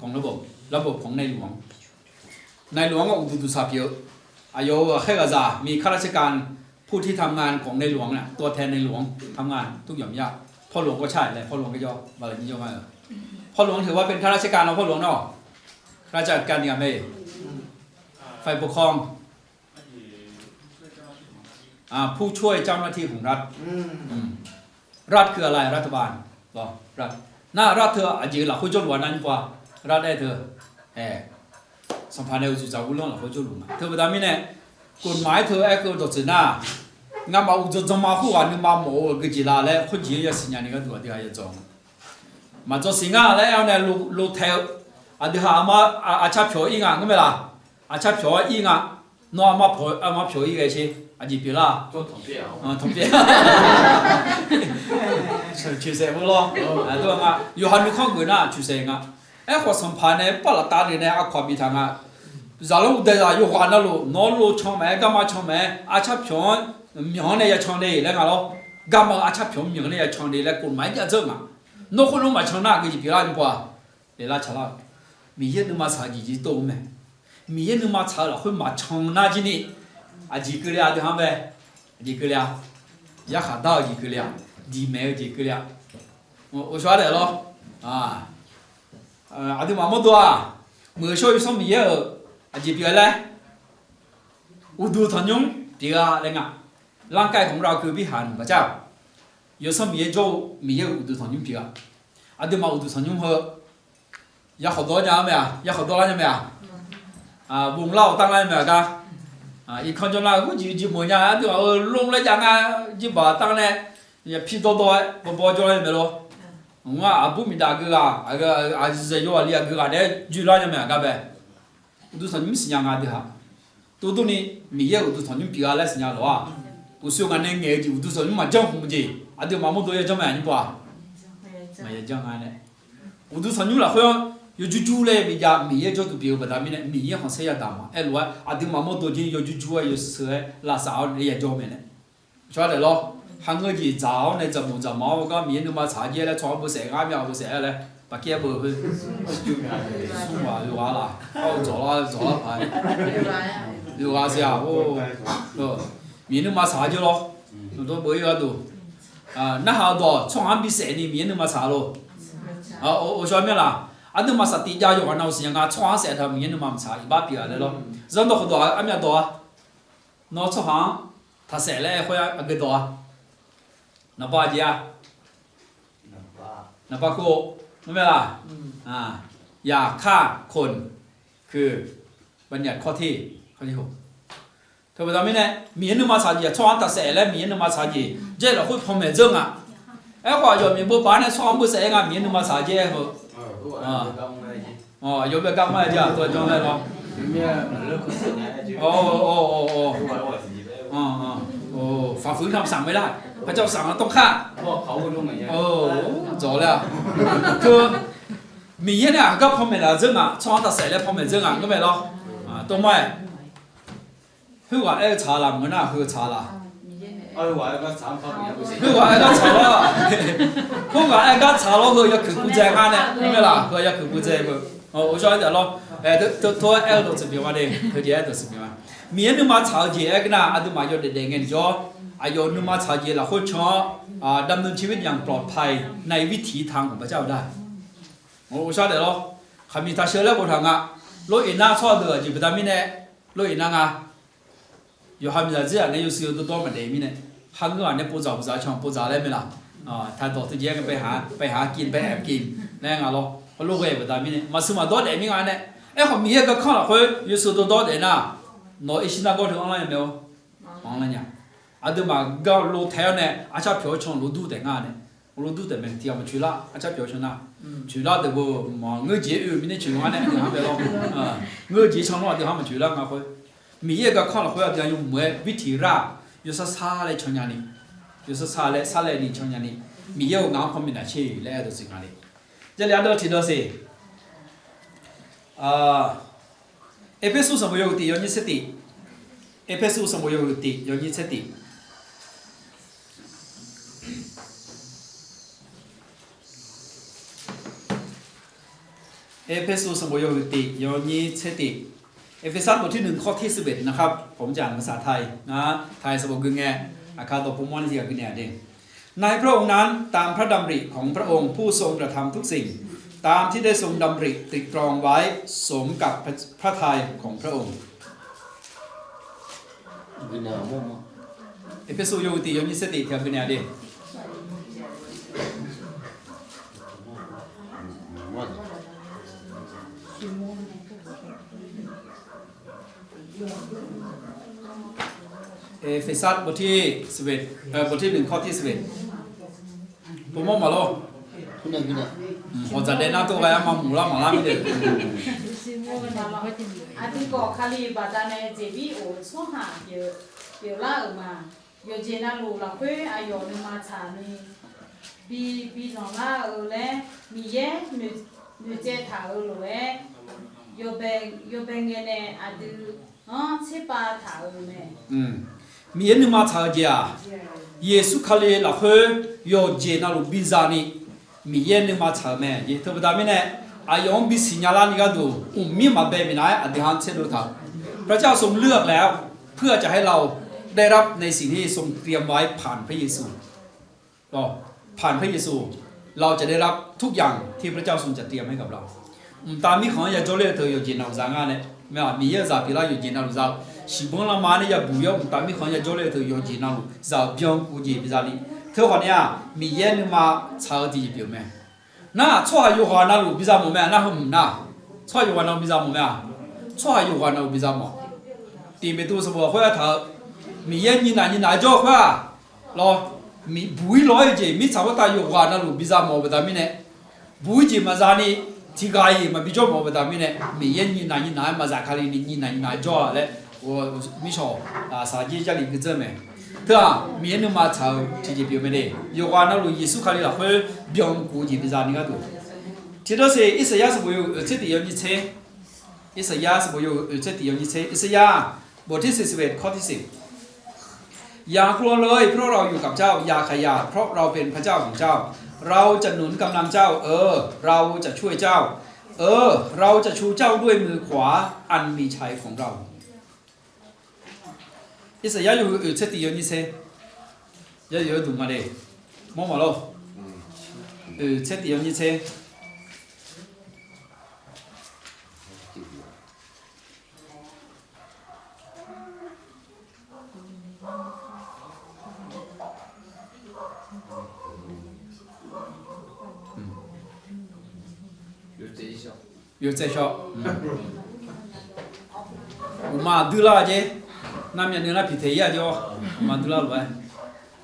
S2: ของในหลวงก็อุตุสาเปียวอายุแค่กระจามีข้าราชการผู้ที่ทำงานของในหลวงเนี่ยตัวแทนในหลวงทำงานทุกอย่างยากพ่อหลวงก็ใช่แหละพ่อหลวงก็ย่อบาลีนี่ย่อมาพ่อหลวงถือว่าเป็นข้าราชการเราพ่อหลวงเนาะข้าราชการยังไงฝ่ายปกครองผู้ช่วยเจ้าหน้าที่ของรัฐรัฐคืออะไรรัฐบาลหรอรัฐน่ารัฐเธออาจจะหลักคุยจนวันนั้นกว่ารัฐได้เธอสัมพันธ์ในอุตสาหกรรมหลักคุยจนหลุมเธอประดามิเนี่ยกฎหมายเธอไอ้ก็ตัวจีน่างามาอุจจาระหัวนี่มาหมอก็จีละแล้วคนจีนสิ่งนี้ก็ตัวที่ให้จงมา做สิ่งอะไรเอาเนี่ยลูเทลอันที่หามาอาชาผิวอีกอ่ะก็ไม่ละอาชาผิวอีกอ่ะน้องมาผิวอีกไอ้ชีอาจีผิวละ
S1: 做统计啊。
S2: 统计ชุดเสพ咯ตัวงะอยู่หันมีข้างกูน่ะชุดเสงะไอ้หัวสัมพันธ์เนี่ยปลาตาเนี่ยอาความมีทางอ่ะจะรู้ได้ละอยู่หันนั่นลูน้องลูช่องแม่ก็มาช่องแม่อาชาผิวมีห้องเนี่ยช่องนี้แล้วไงล่ะก็มาอาชาผิวมีห้องเนี่ยช่องนี้แล้วกูไม่จะเจออ่ะน้องคนนู้นมาช่องน่ะก็จีผิวละนี่กว่าเดี๋ยวละฉลาดมีเยอะนึกมาสาจีโตไหมมีเยอะนึกมาสาละคนมาช่องน่ะจีนี่อาจีก็เลยอาจจะทำแบบจีก็เลยอยากหาดาวจีก็เลยดีแม่จีก็เลย我说的咯啊อาจจะมาหมดตัวเมื่อช่วยสมัยอาจจะเปลี่ยนเลยอุดมทันยงเดี๋ยวอะไรเงี้ยร่างกายของเราคือวิหารพระเจ้า有สมัยโจมีอุดมทันยงเปลี่ยนอาจจะมาอุดมทันยงเหรออยากขอตัวยังไหมอ่ะอยากขอตัวแล้วยังไหมอ่ะวงเล่าตั้งอะไรไหมกันอีกคนจะเล่าก็จีบยังเดี๋ยวลงเลยยังอ่ะจีบตั้งเนี่ยอย่าพี่ตัวบ่จะอะไรไม่รู้ว่าบุมีดาก็อาจจะอยู่อะไรก็ได้จุฬาเนี่ยก็แบบอุตุสัญญ์สิ่งอย่างเดียวตัวนี้มีเยอะอุตุสัญญ์ปีอะไรสิ่งอย่างหรออุสุกันเนี่ยเงี้ยจีอุตุสัญญ์มาจังหุ่นจีอาจจะมาหมดตัวยังจะไม่อันนี้ป่ะไม่จังอันนี้อุตุสัญญ์ละเขาอยู่จู่ๆเลยมียามีเยอะจนตัวเบี้ยวแบบนี้เนี่ยมีเยอะของเสียดายมารู้ว่าอาจจะมาหมดตัวจีอยู่จู่ๆอยู่เสือลาสาวเรียนจบไหมเนี่ยใช่ไหมล่ะ韩国人早呢怎么我讲面他妈茶叶嘞，全部食啱又不食嘞，把鸡不去，苏话就话啦，做啦排，就话是啊，面他妈茶叶咯，都没有都，那好多从俺比食的面他妈茶咯，我说咩啦？俺他妈食地家肉俺老是俺从俺食他面他妈茶一把比来咯，人都好多俺咩多啊，拿出行他食嘞会啊个多啊。นับว่าจีอ่ะนับว่ากูไม่เป็นไรอย่าฆ่าคนคือบัญญัติข้อที่6特别咱们呢，面那么差劲，穿得晒了面那么差劲，这了会碰没正啊。哎，话叫面不把那穿不晒啊，面那么差劲不？哦，有没有干嘛去啊？多讲来了。法ฝืนคำสั่งไม่ได้พระเจ้าสั่งเราต้องฆ่าจบแล้วคือมีเนี่ยก็พอไม่ละเรื่องอ่ะช่องตัดเสร็จแล้วพอไม่เรื่องอ่ะก็ไม่หรอกตัวไม่คือว่าชาละมันน่ะคือชาละคือว่าก็ชาละคือว่าก็ชาละคือ要去不在干呢ไม่ล่ะคือ要去不在不我说的咯ตัว都是比方的คือ这都是比方มีนึกมาชาวเจี๊ยกันนะอาตุมาโยเด็กๆเงินจ่ออายุนึกมาชาวเจี๊ยละคนชอบดำเนินชีวิตอย่างปลอดภัยในวิถีทางของพระเจ้าได้我说的咯คำนี้ถ้าเชื่อแล้วบทางอ่ะโลกอินนาชอบเดือดจีบตามิเนี่ยโลกอินนาอ่ะอยู่คำนี้จะเจี๊ยเนี่ยอยู่สิ่งตัวมันเดมิเนี่ยฮังก็อันเนี่ยปูจ่าช่องปูจ่าอะไรไม่ล่ะถ้าตัวที่เจี๊ยกันไปหากินไปแอบกินนั่นไง咯เพราะโลกเอ๋บตามิเนี่ยมาสมัครตัวเด็กมีงานเนี่ยไอ้คนมีก็ข้างหลังเขาอยู่สิ่งตัวเด็กน่ะ너 이 신나 거를 online 몇 online 아드마 가 로테네 아차 표청 로두 대가네 로두 대면 디아마 줄라 아차 표청나 줄라 되고 뭐 의지 의미네 중요하네 하면서 의지 청로한테 하면 줄라 가고 미예가 컬러 호야 그냥 용 뭐에 비티라 요서 사래 청냐니 요서 살래니 청냐니 미예가 나 컴이나 치 레도 생각이 이제 레도 티도세เอเฟซุสสมุยติยอนิสติเอเฟซุสสมุยติยอนิสติเอเฟซุสสมุยติยอนิสติเอเฟซัสบทที่1ข้อที่11นะครับผมจะอ่านภาษาไทยนะไทยสบกึ่งแงอาคาตปุ่มมอนที่กึ่งแงเด้ในพระองค์นั้นตามพระดำริของพระองค์ผู้ทรงกระทำทุกสิ่งตามที่ได้ทรงดำริตรึกตรองไว้สมกับพระทัยของพระองค์เอเฟซุโยติโยนิสติเทียบกันเนี่ยดิเอเฟซัสบทที่11บทที่1ข้อที่11ผมว่ามาแล้ว我在那都还嘛木啦没得。
S3: 阿弟个卡里把咱那这边我说哈有那嘛，有见那路了会啊有那嘛茶呢，比上那嘞，米耶女在塔路嘞，有边个呢阿弟七八塔路呢。
S2: 米耶那嘛茶家，耶稣卡里了会有见那路比啥呢？มีเย็นนึงมาเฉยแม่ยี่ทุบตามิเนี่ยอายองบิสิญญาลานี่ก็ดูมีมาเบมินายอธิษฐานเช่นดูท่าพระเจ้าทรงเลือกแล้วเพื่อจะให้เราได้รับในสิ่งที่ทรงเตรียมไว้ผ่านพระเยซูก็ผ่านพระเยซูเราจะได้รับทุกอย่างที่พระเจ้าทรงจัดเตรียมให้กับเราตามนี้ของอย่าโจเล่เธออยู่จีนเอาสังกัดเนี่ยไม่ว่ามีเยอะสับปีละอยู่จีนเอาสับสิบวันละมาเนี่ยอย่าบุยตามนี้ของอย่าโจเล่เธออยู่จีนเอาสับย่องกูจีพิจารีเท่าคนเนี่ยมีเย็นมาชาวดีเปล่าไหมน่าช่วยอยู่หัวน่ารู้พิจารณาไหมน่าหุ่นน่าช่วยอยู่หัวน่าพิจารณาไหมช่วยอยู่หัวน่าพิจารณาตีไปดูสมบูรณ์เขาจะถามมีเย็นยี่哪จ้อกว่าเรามีบุยลอยจีมีชาวตายอยู่หัวน่ารู้พิจารณาแบบนั้นเนี่ยบุยจีมาจานี่ที่กายมาพิจารณาแบบนั้นเนี่ยมีเย็นยี่มาจากใครยี่จ้อเลย我没说啥子家里个这么。对啊，面那嘛炒直接表面的，有话那路耶稣卡里了会表估计的啥你个多。这都是以赛亚是没有这地方你车，以赛亚是没有这地方你车，以赛亚บทที่41ข้อที่10อย่ากลัวเลยเพราะเราอยู่กับเจ้าอย่าขยาดเพราะเราเป็นพระเจ้าของเจ้าเราจะหนุนกำลังเจ้าเราจะช่วยเจ้าเราจะชูเจ้าด้วยมือขวาอันมีชัยของเรา이제야요체띠연이세야요 동말에 뭐 말로 체띠연이세有在笑엄마 들라제 น้ำยันเนื้อผิดเทียจ้ะมาดูแล้วเลย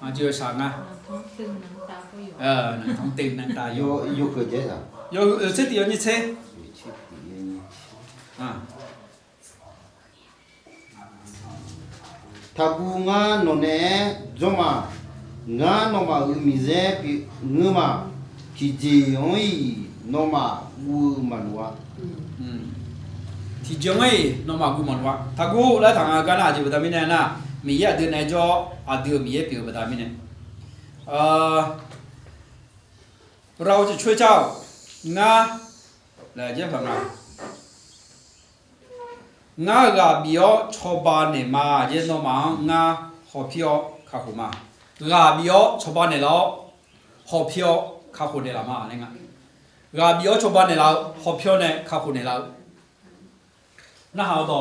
S2: มาเจอสั่งอ่ะ
S3: ท้องตึงน้ำตาก็อยู่
S2: ท้องตึงนังตาอยู่
S5: 有可接啥？
S2: 有这里有你车啊。
S5: 他不俺弄呢，做嘛？俺弄嘛有米在比我嘛，去这容易弄嘛我嘛多。
S2: ที่จังไงน้องมากูมันวะถ้ากูแล้วทางการอาจจะแบบนี้นะมีเดือนไหนจ่ออาเดือนมีเปลี่ยนแบบนี้เราจะช่วยเจ้างาแล้วจะฟังงากับบิโอชาวบ้านเนี่ยมาเจนน้องมางาหอบพิโอข้าขุมากาบิโอชาวบ้านเนี่ยเราหอบพิโอข้าขุเนี่ยละมาเนี่ยกาบิโอชาวบ้านเนี่ยเราหอบพิโอเนี่ยข้าขุเนี่ยเรา那好多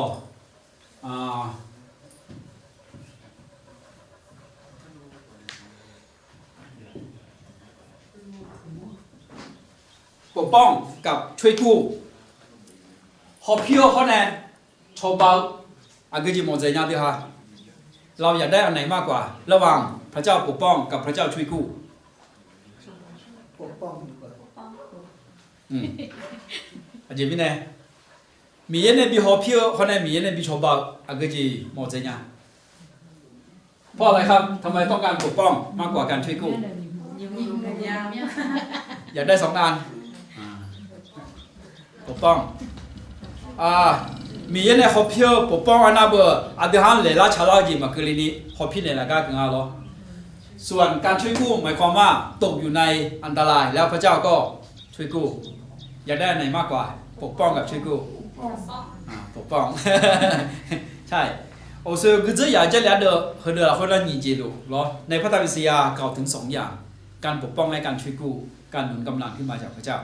S2: ปกป้องกับช่วยกู้หอบพิโอเขาเนี่ยชาวบ้านอาจจะมองใจยากดีฮะเราอยากได้อันไหนมากกว่าระหว่างพระเจ้าปกป้องกับพระเจ้าช่วยกู้อาจจะไม่แน่มีเย็นในปีหอบพิโอเขาเนี่ยมีเย็นในปีชาวบ้านอาจจะมองใจยากเพราะอะไรครับทำไมต้องการปกป้องมากกว่าการช่วยกู้ อยากได้2อันปกป้องมีเนฮอปเพียวปกป้องอันนั้นเบอร์อาเดียนเลยละชาลาจีมาคืนนี้ฮอปปี้เนี่ยละก็คืออะไรส่วนการช่วยกู้หมายความว่าตกอยู่ในอันตรายแล้วพระเจ้าก็ช่วยกู้อยากได้ไหนมากกว่าปกป้องกับช่วยกู้ปกป้องใช่โอ้ซึ่งคือจะอยากจะเลี้ยงเด้อเด้อคนละหนีจีดูหรอในพระธรรมวิทยากล่าวถึง2อย่างการปกป้องและการช่วยกู้การหนุนกำลังที่มาจากพระเจ้า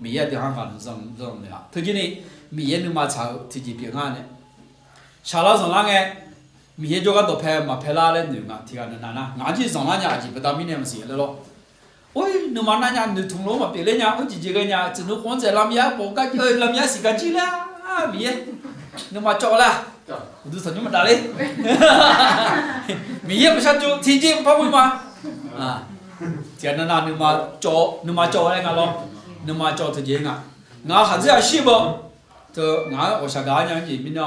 S2: มีเยอะที่ห้างการหนุนส่งเลยอ่ะทีนี้มีเยอะนึงมาชาวที่จีเปียงานเนี่ยชาวเราส่งล่างไงมีเยอะก็ตัวแพร่มาแพร่ล่าเล่นหนึ่งอ่ะที่กันนั่นนะงานที่ส่งล่างเนี่ยจีประดามีเนี่ยมันเสียแล้วหรอโอ้ยนึกมาหน้าเนี่ยนึกถุงลมมาเปลี่ยนเลยเนี่ยโอ้ยจีกันเนี่ยจะนึกคนจะลำยาปกติลำยาสิกันจีแล้วมีเยอะนึกมาจ่อละดูสัญญาณมันได้เลยมีเยอะประชาชนที่จีพะบุญมาที่นั่นน่ะนึกมาจ่ออะไรกันหรอนึกมาจ่อที่จีงอ่ะงาหาเสียชีบ่这俺我想讲讲这边呢，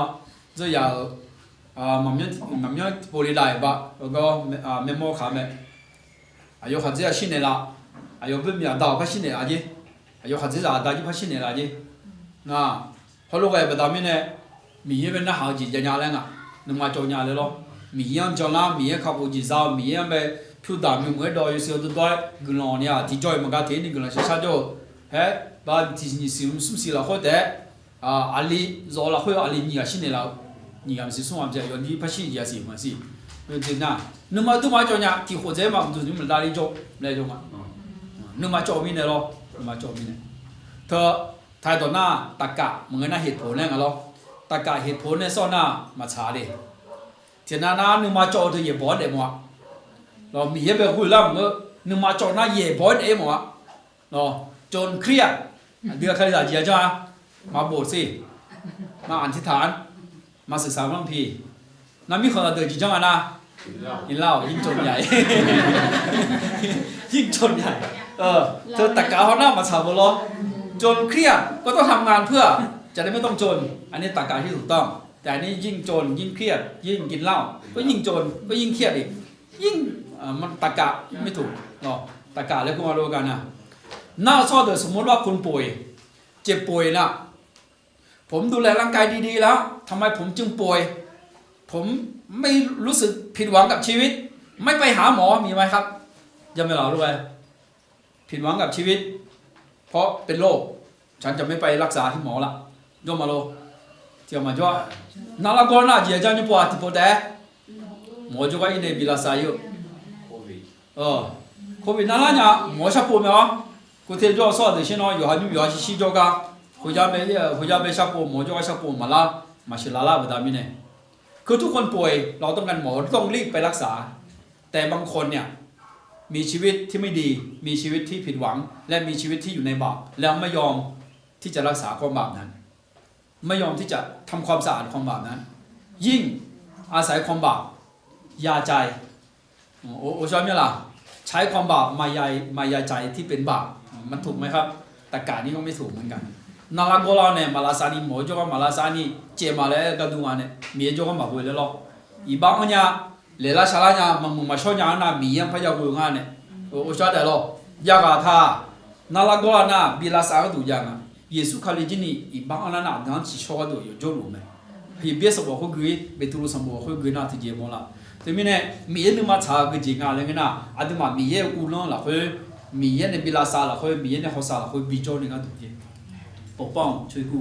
S2: 这要慢慢玻璃来吧，那个面膜看没，还有啥子要新的啦，还有本面到快新的垃圾，还有啥子啥垃圾快新的垃圾，啊，后来我不到面呢，米那边那好几家家人啊，那么做家的咯，米样叫那米靠不几少，米样呗，票大米每到有时候都在个老呢，提早么个天你个那些啥就，哎，把提你使用是了好的。阿里做了会阿里你啊新的了，你讲是送我们这有你不是也是么是，对那，那么都嘛叫人提火灾嘛，就是你们哪里做来做嘛，那么做面的咯，那么做面的，他到那大家มึง那เหตุผลเนี่ยกัน咯，大家เหตุผลเนี่ยซ่อนหน้ามาช้าเลยทีนั้นนะนึกมา做的也不得嘛，เรามีเยอะไปคุยแล้วมึงนึกมา做那也不得嘛，เนาะจนเครียดเดือดใครจะเจียจ้ามาโบสถ์สิมาอธิษฐานมาศึกษาพระคัมภีร์นั่นมีคนเดินจีจังนะกินเหล้ายิ่งจนใหญ่ยิ่งจนใหญ่เธอตะกาเขาหน้ามาสาวบล้อจนเครียดก็ต้องทำงานเพื่อจะได้ไม่ต้องจนอันนี้ตะกาที่ถูกต้องแต่อันนี้ยิ่งจนยิ่งเครียดยิ่งกินเหล้าก็ยิ่งจนก็ยิ่งเครียดอีกยิ่งมันตะกาไม่ถูกเนาะตะกาแล้วคุณมาดูกันนะน่าชอบเดี๋ยวสมมติว่าคุณป่วยเจ็บป่วยนะผมดูแลร่างกายดีๆแล้วทำไมผมจึงป่วยผมไม่รู้สึกผิดหวังกับชีวิตไม่ไปหาหมอมีไหมครับยังไม่หล่ารู้ไหมผิดหวังกับชีวิตเพราะเป็นโรคฉันจะไม่ไปรักษาที่หมอละยกมาโลเที่ยวมาจ้านาลากรน่าเจียจังจะปวดที่ปวดแต่หมอจะว่าอินเดียบิลาซายุโควิดนั่นละเนี่ยหมอชักปวดไหมวะกูเที่ยวจ้าสอดเดี๋ยวฉันอยู่หันอยู่หันชี้จ้ากัน回家ไม่ชักปวดหมอจะว่าชักปวดมาละมาชิลาลาแบบนี้เนี่ยคือทุกคนป่วยเราต้องการหมอต้องรีบไปรักษาแต่บางคนเนี่ยมีชีวิตที่ไม่ดีมีชีวิตที่ผิดหวังและมีชีวิตที่อยู่ในบาปแล้วไม่ยอมที่จะรักษาความบาปนั้นไม่ยอมที่จะทำความสะอาดความบาปนั้นยิ่ง อาศัยความบาปยาใจโอชอบไหมล่ะใช้ความบาปมายาใจที่เป็นบาปมันถูกไหมครับแต่การนี้ก็ไม่ถูกเหมือนกันนาลาโกลาเนี่ยมาลาซานีหมอจ้ามาลาซานีเจมาเลยก็ดูมันเนี่ยมีจ้าก็มาคุยเลยหรอกอีบางอันเนี่ยเลลาชาลาเนี่ยมันมาชอบอย่างนั้นมีอย่างพยากรณ์งานเนี่ยโอชอบแต่หรอกยากาธานาลาโกลาน่ะบิลาซาก็ดูอย่างนั้นเยซูคาลิจินีอีบางอันนั้นนั่นชิชอก็ดูอยู่จรู้ไหมพี่เบียสบอกเขาคุยเบตุลุสบอกเขาคุยน่าที่เจมอละแต่มีเนี่ยมีเอ็นมาช้าก็จริงอะไรเงี้ยนะอาจจะมามีเอ็นอุลอนละเขามีเอ็นบิลาซาละเขามีเอ็นเขาซาละเขาบิจอนี่ก็ดูดีปกป้องช่วยกู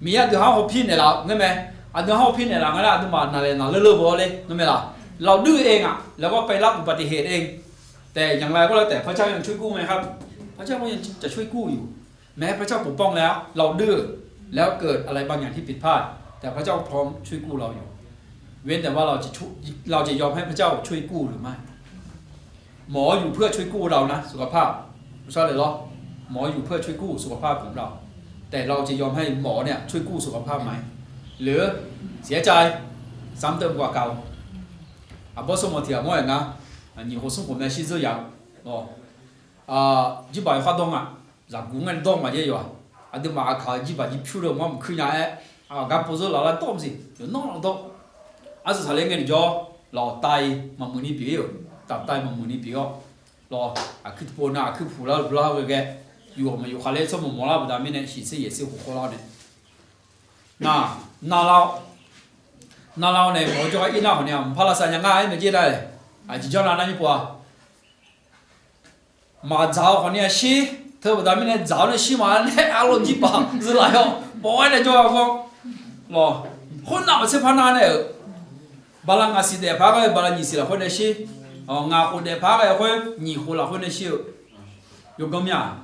S2: มีอันเดียวเขาพินเนี่ยเราเงี้ยไหมอันเดียวเขาพินเนี่ยเราเงี้ยอาจจะมาอะไรนะเลื่อนๆบอเลยเงี้ยไหมล่ะเราดื้อเองอ่ะแล้วก็ไปรับอุบัติเหตุเองแต่อย่างไรก็แล้วแต่พระเจ้ายังช่วยกู้ไหมครับพระเจ้าก็ยังจะช่วยกู้อยู่แม้พระเจ้าปกป้องแล้วเราดื้อแล้วเกิดอะไรบางอย่างที่ผิดพลาดแต่พระเจ้าพร้อมช่วยกู้เราอยู่เว้นแต่ว่าเราจะยอมให้พระเจ้าช่วยกู้หรือไม่หมออยู่เพื่อช่วยกู้เรานะสุขภาพใช่เลยหรอหมออยู่เพื่อช่วยกู้สุขภาพของเราแต่เราจะยอมให้หมอเนี่ยช่วยกู้สุขภาพไหมหรือเสียใจซ้ำเติมกว่าเก่าบอสมอเทียมว่าอย่างงั้น你活生活呢是这样一百发动啊让工人动嘛也有啊对嘛靠一百票了我们去年俺不是老来动是就弄了动是他那个你叫老大嘛没你别有大大嘛没你别有老去播那去普了不那个有我们有下来什么毛了不达面呢其实也是火了的那老呢我就一那好像怕了三年俺没接来就叫那一波嘛早好像是特别达面呢早呢西嘛呢阿罗几把是来哟不爱的就要讲咯混哪是怕哪呢balang asi de paga balang isi la khone shi nga khu de paga khone ni khu la khone shi yo gomya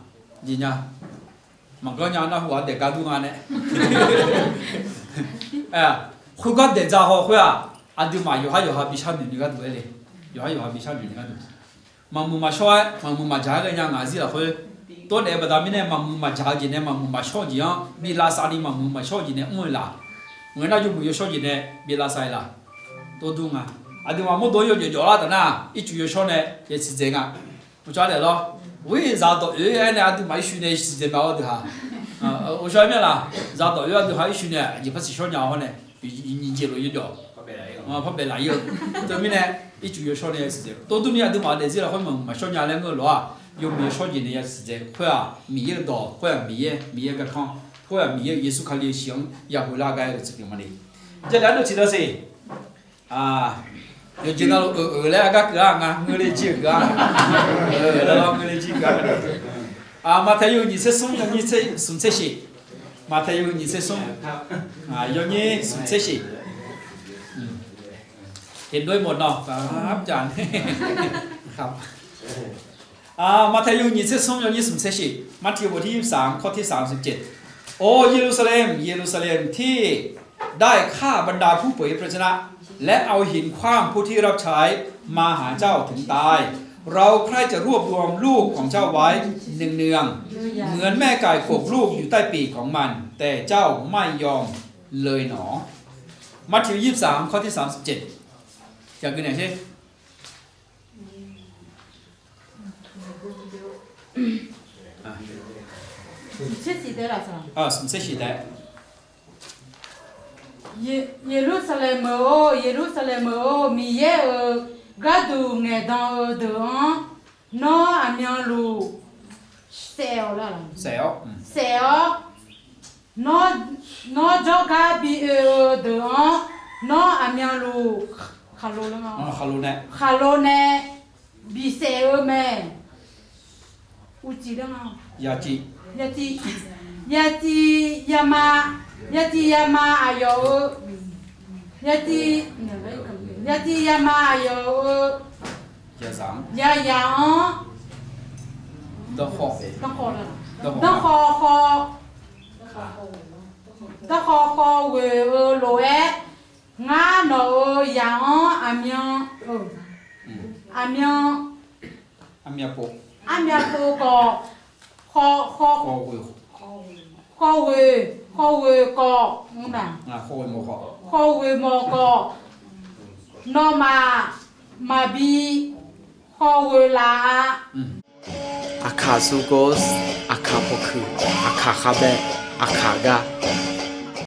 S2: jinya maganya na huwa de gadu nga ne khu ga de za ho khya adu ma yo ha bi sha ni ga du le yo ha bi sha ni ga du mamu ma shwa mamu ma ja ga nya nga zi la khone to de ba da mi ne mamu ma ja ji ne mamu ma sho ji ya bi la sa ni mamu ma sho ji ne ngwe la ngwe na ju bu yo sho ji ne bi la sai la多动啊！对嘛，我都有了的呢，一句说呢也是这样，我晓得了。为啥到原来都买书呢？是这么的哈？我晓得了，啥到原来都还有书呢？你不是小鸟好呢？你接了一条，怕别来有，对面呢一句说呢也是这，多动呢都嘛的这了，他们嘛小鸟两个咯，有没有小鸡呢也是这，或者米一个刀，或者米一个炕，或者米耶稣卡里行也会拉开这个么的，这两种知道是。有见到来个个啊，我来几个啊，我来几个马太有你是送的，你是送这些，马太有你是送有你送这些，เห็นด้วยหมดเนาะครับอาจารย์ครับมาทธิวนี่ส่งอย่างนี้สมเสชิมัทธิวบทที่23ข้อที่37โอ้เยรูซาเล็มที่ได้ฆ่าบรรดาผู้เผยพระชนะและเอาหินขว้างผู้ที่รับใช้มาหาเจ้าถึงตายเราใคร่จะรวบรวมลูกของเจ้าไว้เนืองๆเหมือนแม่ไก่กกลูกอยู่ใต้ปีกของมันแต่เจ้าไม่ยอมเลยหนอมัทธิว23ข้อที่37จากกันไหนใช่
S3: 这几代了是吧？
S2: 什么这几代？
S3: 耶路撒冷哦，米耶嘎杜爱当的啊，那阿苗路少了，少，那叫嘎比的啊，那阿苗路哈罗了吗？哈罗呢，比少没，我记得吗？
S2: 亚基
S3: 亚玛阿有，亚玛阿有，亚阳，
S2: 都好
S3: 为罗埃，俺那阳阿苗坡个。ข้อเวก็นั่นข้อเวหมอ khowe moko noma mabi khowe la
S1: อาคาซูโกสอาคาโปคืออาคาคาเบะอาคากา